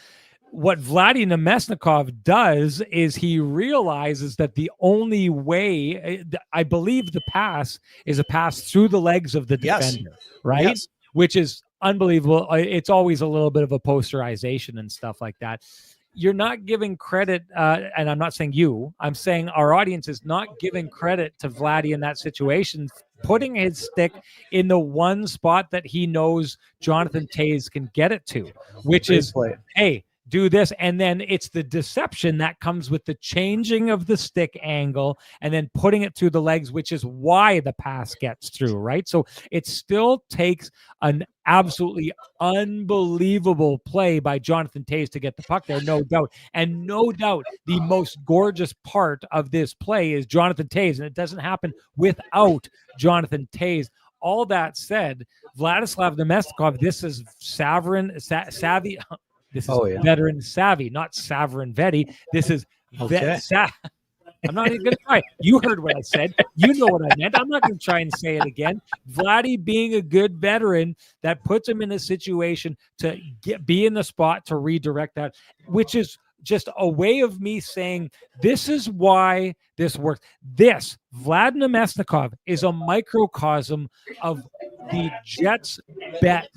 C: What Vladdy Namestnikov does is he realizes that the only way, I believe, the pass is a pass through the legs of the defender, right? Yes. Which is unbelievable. It's always a little bit of a posterization and stuff like that. you're not giving credit, and I'm not saying you, I'm saying our audience is not giving credit to Vladdy in that situation, putting his stick in the one spot that he knows Jonathan Toews can get it to, which
B: Great
C: is,
B: play.
C: hey, do this. And then it's the deception that comes with the changing of the stick angle and then putting it through the legs, which is why the pass gets through, right? So it still takes an absolutely unbelievable play by Jonathan Toews to get the puck there, no doubt. And no doubt the most gorgeous part of this play is Jonathan Toews, and it doesn't happen without Jonathan Toews. All that said, Vladislav Namestnikov, this is savvy. This is veteran savvy, not Savrin Vetti. This is I'm not even going to try. You heard what I said. You know what I meant. I'm not going to try and say it again. Vladdy being a good veteran that puts him in a situation to be in the spot to redirect that, which is just a way of me saying this is why this works. This, Vlad Namestnikov, is a microcosm of the Jets' bet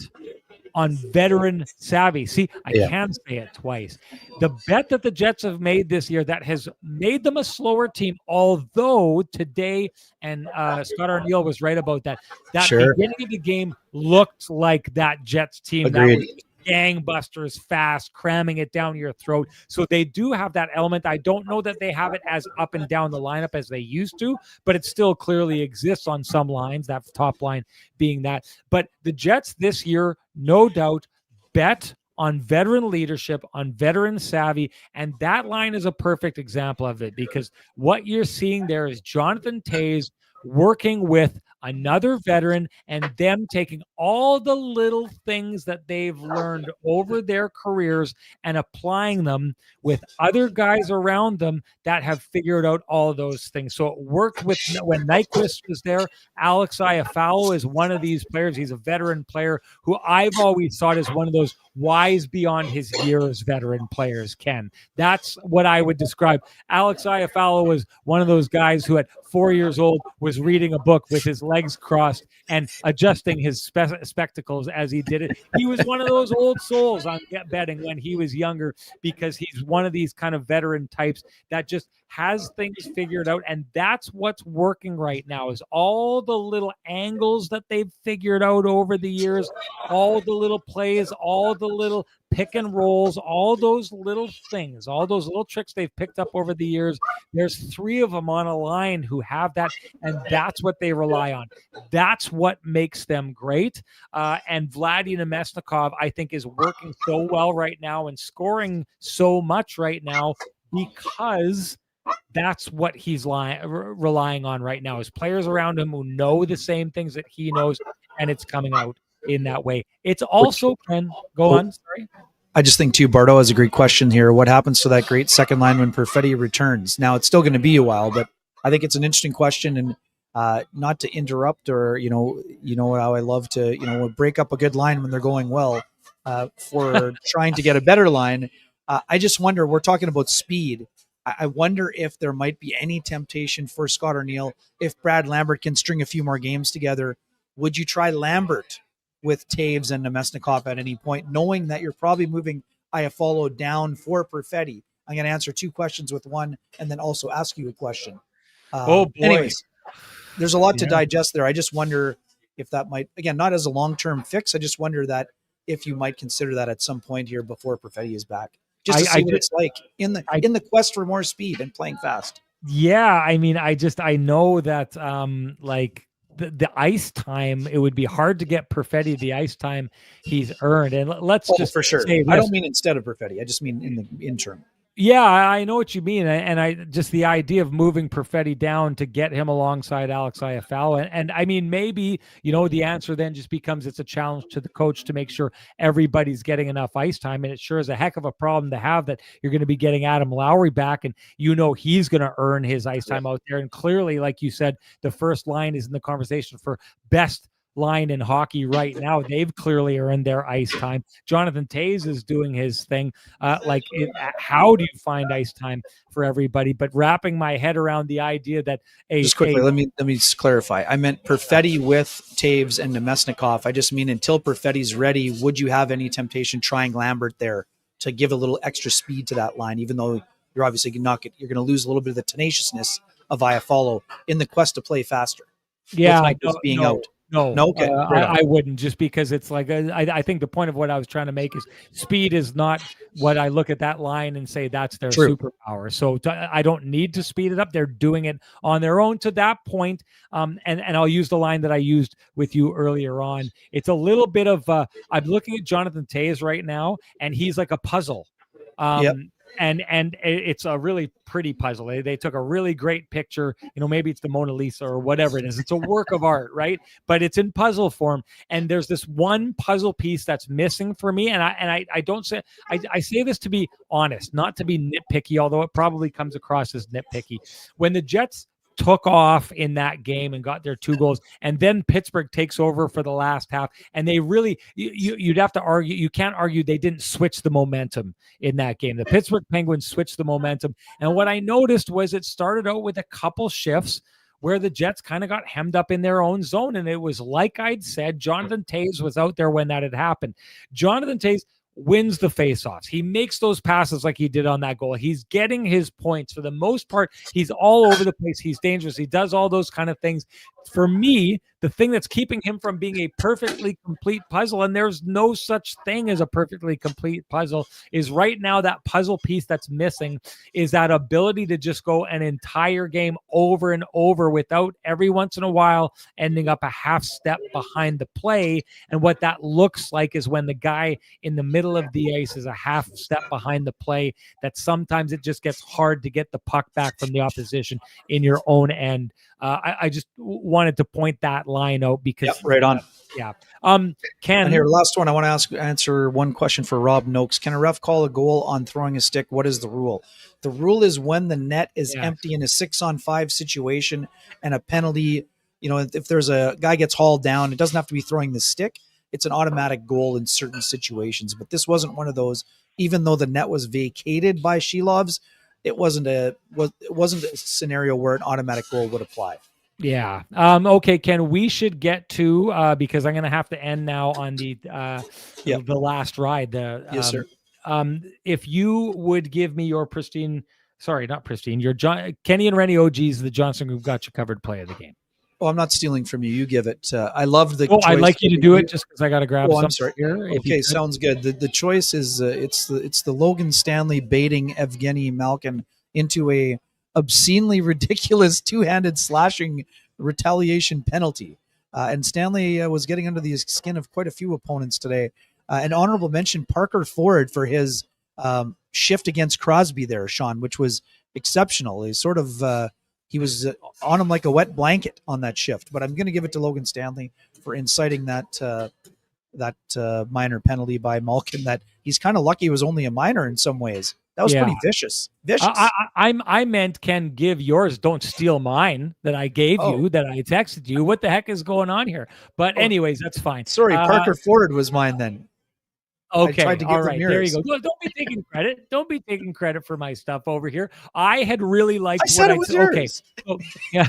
C: on veteran savvy. See, I can say it twice. The bet that the Jets have made this year that has made them a slower team, although today, and Scott Arniel was right about that, beginning of the game looked like that Jets team.
B: Agreed.
C: That was gangbusters fast, cramming it down your throat. So they do have that element. I don't know that they have it as up and down the lineup as they used to, but it still clearly exists on some lines, that top line being that. But the Jets this year, no doubt, bet on veteran leadership, on veteran savvy, and that line is a perfect example of it, because what you're seeing there is Jonathan Toews working with another veteran and them taking all the little things that they've learned over their careers and applying them with other guys around them that have figured out all those things. So it worked with when Nyquist was there. Alex Iafallo is one of these players. He's a veteran player who I've always thought is one of those wise beyond his years veteran players, Ken. That's what I would describe. Alex Iafallo was one of those guys who at 4 years old was reading a book with his legs crossed and adjusting his spectacles as he did it. He was one of those old souls on Get Betting when he was younger, because he's one of these kind of veteran types that just has things figured out. And that's what's working right now, is all the little angles that they've figured out over the years, all the little plays, all the little pick and rolls, all those little things, all those little tricks they've picked up over the years. There's 3 of them on a line who have that, and that's what they rely on. That's what makes them great. And Vladdy Namestnikov, I think, is working so well right now and scoring so much right now because that's what he's relying on right now, is players around him who know the same things that he knows, and it's coming out in that way. It's also, Ken, go on. Sorry.
B: I just think too, Bardo has a great question here. What happens to that great second line when Perfetti returns? Now, it's still going to be a while, but I think it's an interesting question. And not to interrupt, or you know how I love to break up a good line when they're going well for trying to get a better line. I just wonder. We're talking about speed. I wonder if there might be any temptation for Scott Arniel if Brad Lambert can string a few more games together. Would you try Lambert with Toews and Namestnikov at any point, knowing that you're probably moving Iafallo down for Perfetti? I'm going to answer 2 questions with one and then also ask you a question.
C: Oh, boy.
B: Anyways, there's a lot to digest there. I just wonder if that might, again, not as a long-term fix. I just wonder that if you might consider that at some point here before Perfetti is back, just to see what it's like in the quest for more speed and playing fast.
C: Yeah. I mean, I know that the ice time, it would be hard to get Perfetti the ice time he's earned. And let's just
B: for sure.
C: say this.
B: I don't mean instead of Perfetti. I just mean in the interim.
C: Yeah, I know what you mean. And I just the idea of moving Perfetti down to get him alongside Alex Iafallo. And I mean, maybe, the answer then just becomes it's a challenge to the coach to make sure everybody's getting enough ice time. And it sure is a heck of a problem to have that you're going to be getting Adam Lowry back, and he's going to earn his ice time out there. And clearly, like you said, the first line is in the conversation for best line in hockey right now. They've clearly earned their ice time. Jonathan Toews is doing his thing. How do you find ice time for everybody? But wrapping my head around the idea that
B: just quickly, let me just clarify. I meant Perfetti with Toews and Namestnikov. I just mean until Perfetti's ready, would you have any temptation trying Lambert there to give a little extra speed to that line, even though you're obviously you're going to lose a little bit of the tenaciousness of Iafallo in the quest to play faster.
C: Yeah,
B: like just being out.
C: No,
B: Okay,
C: I wouldn't, just because it's like I think the point of what I was trying to make is speed is not what I look at that line and say that's their superpower. So I don't need to speed it up. They're doing it on their own to that point. And I'll use the line that I used with you earlier on. It's a little bit of I'm looking at Jonathan Toews right now, and he's like a puzzle.
B: Yep.
C: And it's a really pretty puzzle. They took a really great picture. Maybe it's the Mona Lisa or whatever it is. It's a work of art, right? But it's in puzzle form. And there's this one puzzle piece that's missing for me. And I don't say I say this to be honest, not to be nitpicky, although it probably comes across as nitpicky. When the Jets took off in that game and got their 2 goals, and then Pittsburgh takes over for the last half, and they really you'd have to argue, you can't argue they didn't switch the momentum in that game. The Pittsburgh Penguins switched the momentum, and what I noticed was it started out with a couple shifts where the Jets kind of got hemmed up in their own zone, and it was like I'd said, Jonathan Toews was out there when that had happened. Jonathan Toews wins the faceoffs. He makes those passes like he did on that goal. He's getting his points. For the most part, he's all over the place. He's dangerous. He does all those kind of things. For me, the thing that's keeping him from being a perfectly complete puzzle, and there's no such thing as a perfectly complete puzzle, is right now that puzzle piece that's missing is that ability to just go an entire game over and over without every once in a while ending up a half step behind the play. And what that looks like is when the guy in the middle of the ice is a half step behind the play, that sometimes it just gets hard to get the puck back from the opposition in your own end. I just wanted to point that line out because
B: right on.
C: Yeah.
B: Ken, and here, last one. I want to answer one question for Rob Noakes. Can a ref call a goal on throwing a stick? What is the rule? The rule is when the net is empty in a 6-on-5 situation and a penalty. If there's a guy gets hauled down, it doesn't have to be throwing the stick. It's an automatic goal in certain situations. But this wasn't one of those. Even though the net was vacated by Shilovs, it wasn't a scenario where an automatic goal would apply.
C: Yeah. Okay, Ken, we should get to because I'm going to have to end now on the last ride.
B: Yes, sir.
C: If you would give me your your Kenny and Renny OGs, the Johnson Group got you covered play of the game.
B: Oh, I'm not stealing from you. You give it. I love the.
C: I'd like you to do it just because I got to grab something.
B: I'm sorry.
C: Here.
B: Okay, sounds good. The choice is it's the Logan Stanley baiting Evgeny Malkin into a obscenely ridiculous 2-handed slashing retaliation penalty. And Stanley was getting under the skin of quite a few opponents today. An honorable mention, Parker Ford, for his shift against Crosby there, Sean, which was exceptional. He sort of he was on him like a wet blanket on that shift. But I'm going to give it to Logan Stanley for inciting that minor penalty by Malkin. That he's kind of lucky it was only a minor in some ways. That was pretty vicious.
C: I meant, Ken, give yours. Don't steal mine that I gave you, that I texted you. What the heck is going on here? But anyways, that's fine.
B: Sorry, Parker Ford was mine then.
C: Okay, all right, there you go. Well, don't be taking credit. Don't be taking credit for my stuff over here. I had really liked
B: what I said.
C: Okay, so, yeah.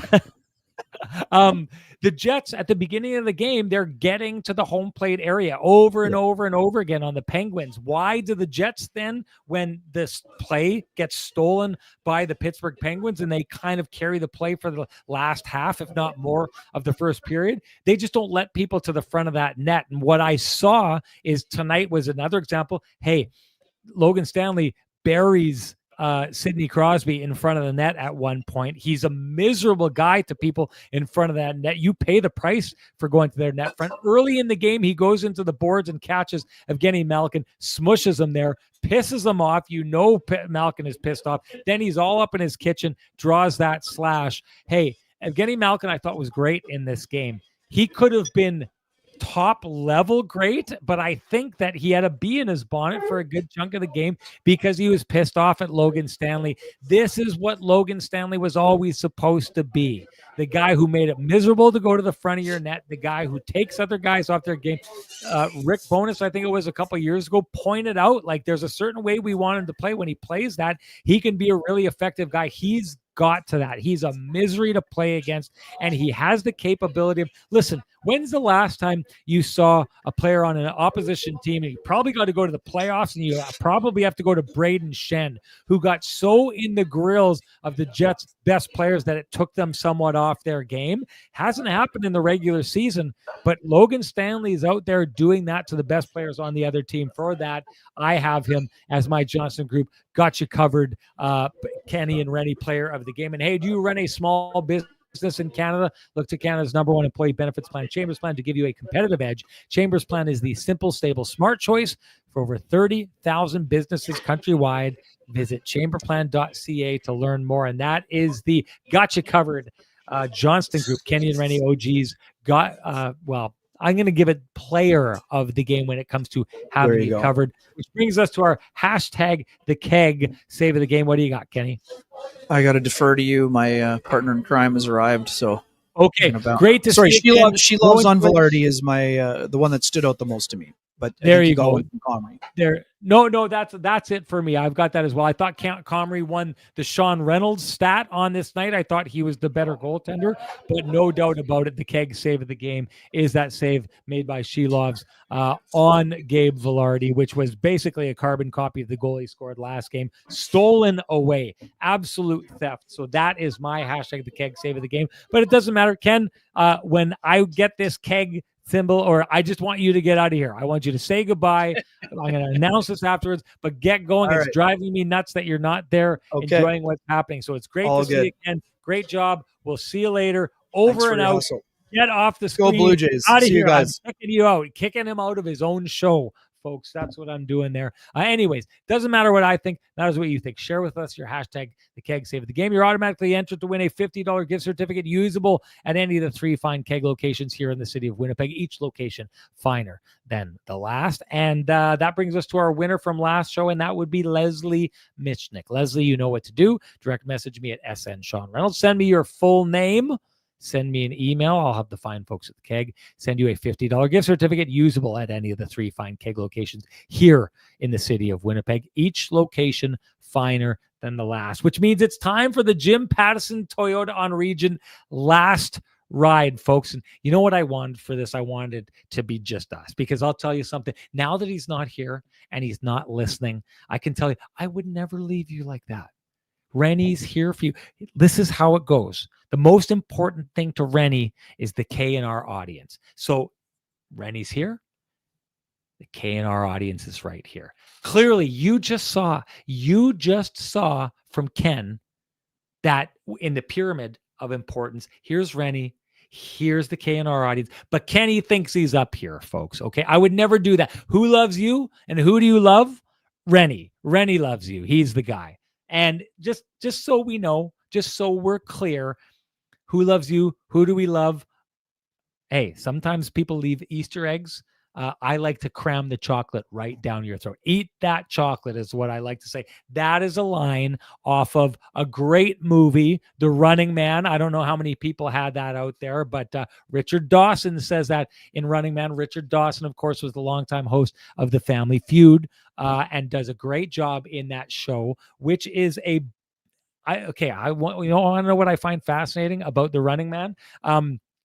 C: The Jets at the beginning of the game, they're getting to the home plate area over and over and over again on the Penguins. Why do the Jets then, when this play gets stolen by the Pittsburgh Penguins and they kind of carry the play for the last half, if not more, of the first period, they just don't let people to the front of that net? And what I saw is tonight was another example. Hey, Logan Stanley buries Sidney Crosby in front of the net at one point. He's a miserable guy to people in front of that net. You pay the price for going to their net front. Early in the game, he goes into the boards and catches Evgeny Malkin, smushes him there, pisses him off. Malkin is pissed off. Then he's all up in his kitchen, draws that slash. Hey, Evgeny Malkin, I thought was great in this game. He could have been top level great, but I think that he had a bee in his bonnet for a good chunk of the game because he was pissed off at Logan Stanley. This is what Logan Stanley was always supposed to be. The guy who made it miserable to go to the front of your net, the guy who takes other guys off their game. Rick Bowness, I think it was a couple of years ago, pointed out like there's a certain way we want him to play. When he plays that, he can be a really effective guy. He's got to that. He's a misery to play against, and he has the capability of, listen, When's the last time you saw a player on an opposition team, and you probably got to go to the playoffs, and you probably have to go to Braden Shen, who got so in the grills of the Jets' best players that it took them somewhat off their game? Hasn't happened in the regular season, but Logan Stanley is out there doing that to the best players on the other team. For that, I have him as my Johnson Group got you covered, Kenny and Renny player of the game. And hey, do you run a small business in Canada? Look to Canada's #1 employee benefits plan, Chambers Plan, to give you a competitive edge. Chambers Plan is the simple, stable, smart choice for over 30,000 businesses countrywide. Visit chamberplan.ca to learn more. And that is the got you covered Johnston Group. Kenny and Renny OGs got, I'm going to give it player of the game when it comes to having it covered, which brings us to our hashtag the keg save of the game. What do you got, Kenny?
B: I got to defer to you. My partner in crime has arrived, so
C: okay, great to see you.
B: She loves on Velarde is my the one that stood out the most to me. But
C: there you go.
B: Comrie.
C: There, no, that's it for me. I've got that as well. I thought Comrie won the Sean Reynolds stat on this night. I thought he was the better goaltender, but no doubt about it, the keg save of the game is that save made by Shelovs on Gabe Velarde, which was basically a carbon copy of the goal he scored last game, stolen away, absolute theft. So that is my hashtag the keg save of the game. But it doesn't matter, Ken. When I get this keg symbol, or I just want you to get out of here. I want you to say goodbye. I'm going to announce this afterwards, but get going. It's driving me nuts that you're not there enjoying what's happening. So it's great to see you again. Great job. We'll see you later. Over and out.
B: Hustle.
C: Get off the screen.
B: Go Blue Jays.
C: Out of
B: see
C: here.
B: you guys.
C: I'm kicking you out. Kicking him out of his own show, folks. That's what I'm doing there. Anyways, doesn't matter what I think. Matters what you think. Share with us your hashtag the keg save of the game. You're automatically entered to win a $50 gift certificate usable at any of the 3 fine keg locations here in the city of Winnipeg. Each location finer than the last. And that brings us to our winner from last show, and that would be Leslie Michnick. Leslie, you know what to do. Direct message me at SN Sean Reynolds. Send me your full name. Send me an email. I'll have the fine folks at the keg send you a $50 gift certificate usable at any of the 3 fine keg locations here in the city of Winnipeg. Each location finer than the last, which means it's time for the Jim Pattison Toyota on Region last ride, folks. And you know what I wanted for this? I wanted it to be just us, because I'll tell you something. Now that he's not here and he's not listening, I can tell you, I would never leave you like that. Rennie's here for you. This is how it goes. The most important thing to Renny is the K in our audience. So Rennie's here. The K in our audience is right here. Clearly, you just saw from Ken that in the pyramid of importance, here's Renny, here's the K in our audience. But Kenny thinks he's up here, folks. Okay, I would never do that. Who loves you and who do you love? Renny. Renny loves you. He's the guy. And just so we know, just so we're clear, who loves you? Who do we love? Hey, sometimes people leave Easter eggs. I like to cram the chocolate right down your throat. Eat that chocolate is what I like to say. That is a line off of a great movie, The Running Man. I don't know how many people had that out there, but Richard Dawson says that in Running Man. Richard Dawson, of course, was the longtime host of The Family Feud and does a great job in that show, which is I want to know what I find fascinating about The Running Man.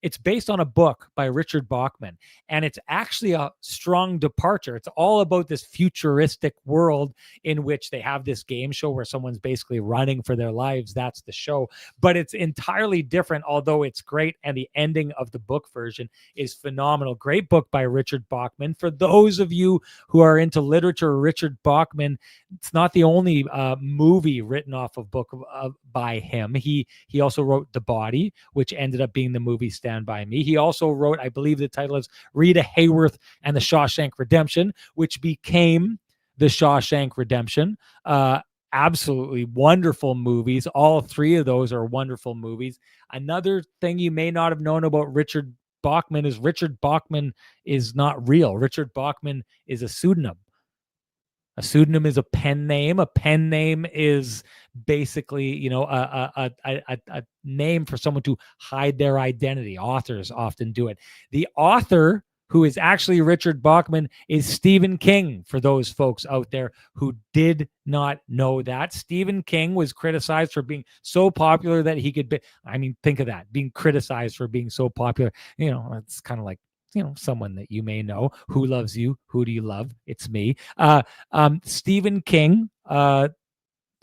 C: It's based on a book by Richard Bachman, and it's actually a strong departure. It's all about this futuristic world in which they have this game show where someone's basically running for their lives. That's the show, but it's entirely different, although it's great. And the ending of the book version is phenomenal. Great book by Richard Bachman. For those of you who are into literature, Richard Bachman, it's not the only movie written off of book by him. He also wrote The Body, which ended up being the movie Stand By Me. He also wrote, I believe the title is Rita Hayworth and the Shawshank Redemption, which became the Shawshank Redemption. Absolutely wonderful movies. All 3 of those are wonderful movies. Another thing you may not have known about Richard Bachman is not real. Richard Bachman is a pseudonym. A pseudonym is a pen name. A pen name is basically, a name for someone to hide their identity. Authors often do it. The author who is actually Richard Bachman, is Stephen King, for those folks out there who did not know that. Stephen King was criticized for being so popular that he could be, I mean, think of that, being criticized for being so popular. You know, it's kind of like, you know, someone that you may know. Who loves you? Who do you love? It's me. Stephen King,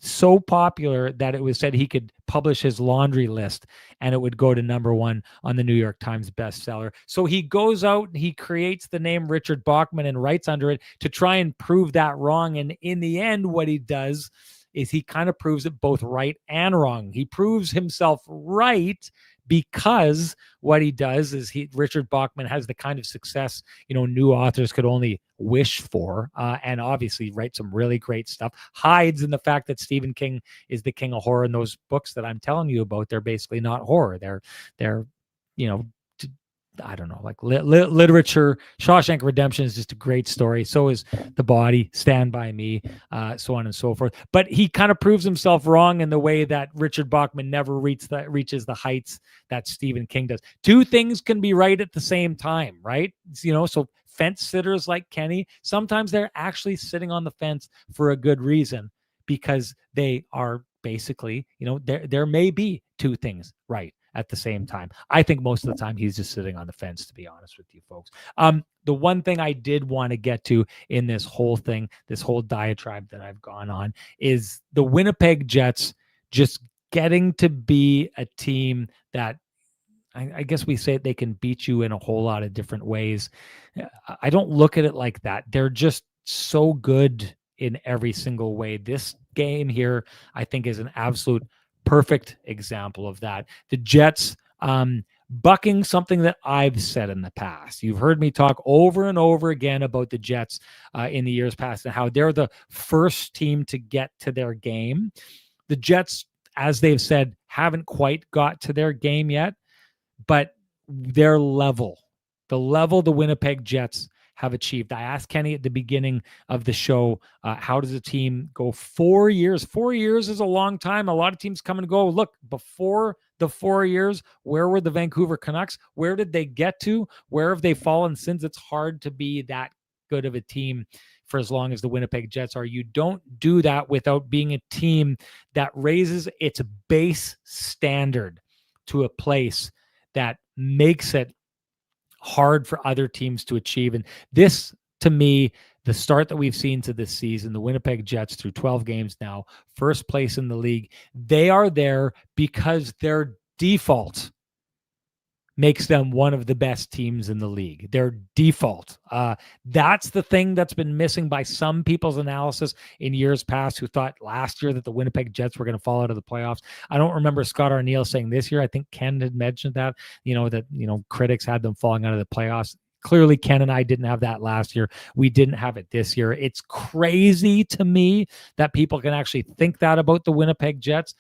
C: so popular that it was said he could publish his laundry list and it would go to #1 on the New York Times bestseller. So he goes out and he creates the name Richard Bachman and writes under it to try and prove that wrong. And in the end, what he does is he kind of proves it both right and wrong. He proves himself right because what he does is Richard Bachman has the kind of success, you know, new authors could only wish for, and obviously write some really great stuff. Hides in the fact that Stephen King is the king of horror, and those books that I'm telling you about, they're basically not horror. They're you know, I don't know, like literature. Shawshank Redemption is just a great story. So is The Body, Stand By Me, so on and so forth. But he kind of proves himself wrong in the way that Richard Bachman never reaches the heights that Stephen King does. Two things can be right at the same time, right? You know, so fence sitters like Kenny, sometimes they're actually sitting on the fence for a good reason, because they are basically, you know, there may be two things right at the same time. I think most of the time he's just sitting on the fence, to be honest with you folks. The one thing I did want to get to in this whole thing, this whole diatribe that I've gone on, is the Winnipeg Jets just getting to be a team that I guess we say they can beat you in a whole lot of different ways. I don't look at it like that. They're just so good in every single way. This game here, I think, is an absolute perfect example of that. The Jets, bucking something that I've said in the past. You've heard me talk over and over again about the Jets in the years past and how they're the first team to get to their game. The Jets, as they've said, haven't quite got to their game yet, but their level, the level the Winnipeg Jets have achieved. I asked Kenny at the beginning of the show, how does a team go 4 years? 4 years is a long time. A lot of teams come and go. Look, before the 4 years, where were the Vancouver Canucks? Where did they get to? Where have they fallen since? It's hard to be that good of a team for as long as the Winnipeg Jets are. You don't do that without being a team that raises its base standard to a place that makes it hard for other teams to achieve. And this, to me, the start that we've seen to this season, the Winnipeg Jets through 12 games now, first place in the league, they are there because their default makes them one of the best teams in the league. Their default. That's the thing that's been missing by some people's analysis in years past, who thought last year that the Winnipeg Jets were going to fall out of the playoffs. I don't remember Scott Arniel saying this year. I think Ken had mentioned that, critics had them falling out of the playoffs. Clearly, Ken and I didn't have that last year. We didn't have it this year. It's crazy to me that people can actually think that about the Winnipeg Jets.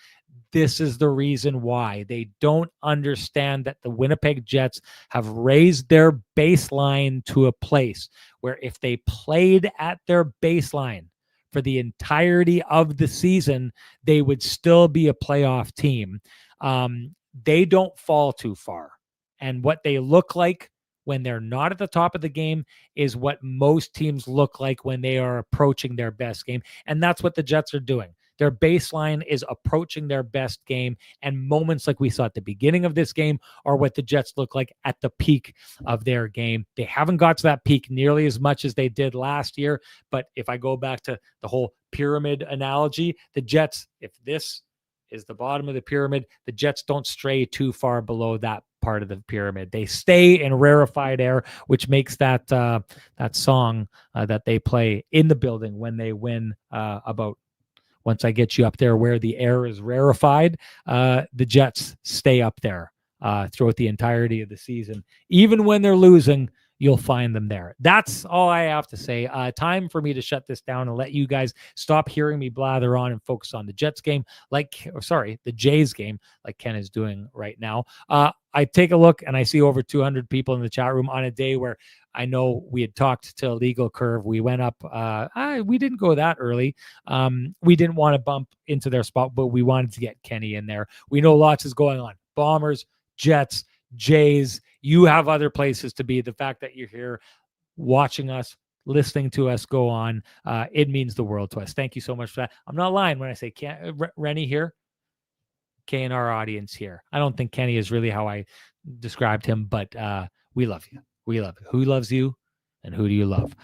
C: This is the reason why. They don't understand that the Winnipeg Jets have raised their baseline to a place where if they played at their baseline for the entirety of the season, they would still be a playoff team. They don't fall too far. And what they look like when they're not at the top of the game is what most teams look like when they are approaching their best game. And that's what the Jets are doing. Their baseline is approaching their best game, and moments like we saw at the beginning of this game are what the Jets look like at the peak of their game. They haven't got to that peak nearly as much as they did last year, but if I go back to the whole pyramid analogy, the Jets, if this is the bottom of the pyramid, the Jets don't stray too far below that part of the pyramid. They stay in rarefied air, which makes that song that they play in the building when they win about once I get you up there where the air is rarefied, the Jets stay up there throughout the entirety of the season. Even when they're losing, you'll find them there. That's all I have to say. Time for me to shut this down and let you guys stop hearing me blather on and focus on the Jets game, the Jays game, like Ken is doing right now. I take a look and I see over 200 people in the chat room on a day where I know we had talked to Legal Curve. We went up. We didn't go that early. We didn't want to bump into their spot, but we wanted to get Kenny in there. We know lots is going on. Bombers, Jets, Jays. You have other places to be. The fact that you're here watching us, listening to us go on, it means the world to us. Thank you so much for that. I'm not lying when I say Renny here, KNR audience here. I don't think Kenny is really how I described him, but we love you. We love you. Who loves you? And who do you love?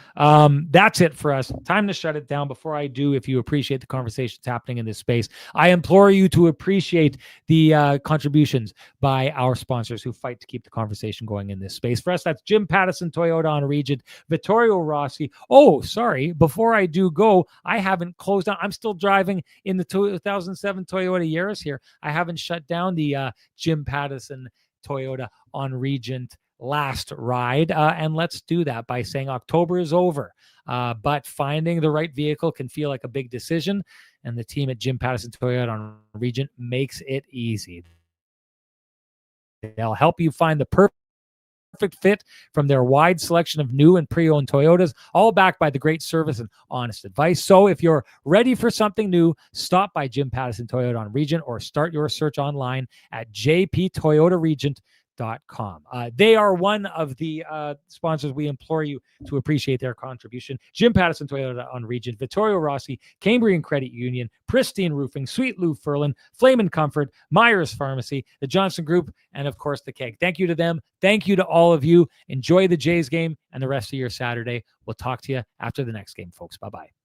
C: That's it for us. Time to shut it down. Before I do, if you appreciate the conversations happening in this space, I implore you to appreciate the contributions by our sponsors who fight to keep the conversation going in this space. For us, that's Jim Pattison Toyota on Regent, Vittorio Rossi. Oh, sorry. Before I do go, I haven't closed down. I'm still driving in the 2007 Toyota Yaris here. I haven't shut down the Jim Pattison Toyota on Regent last ride, and let's do that by saying October is over, but finding the right vehicle can feel like a big decision, and the team at Jim Pattison Toyota on Regent makes it easy. They'll help you find the perfect fit from their wide selection of new and pre-owned Toyotas, all backed by the great service and honest advice. So if you're ready for something new, stop by Jim Pattison Toyota on Regent or start your search online at jptoyotaregent.com. They are one of the sponsors. We implore you to appreciate their contribution. Jim Pattison Toyota on Regent, Vittorio Rossi, Cambrian Credit Union, Pristine Roofing, Sweet Lou Furlan, Flame and Comfort, Myers Pharmacy, the Johnson Group, and of course the Keg. Thank you to them. Thank you to all of you. Enjoy the Jays game and the rest of your Saturday. We'll talk to you after the next game, folks. Bye-bye.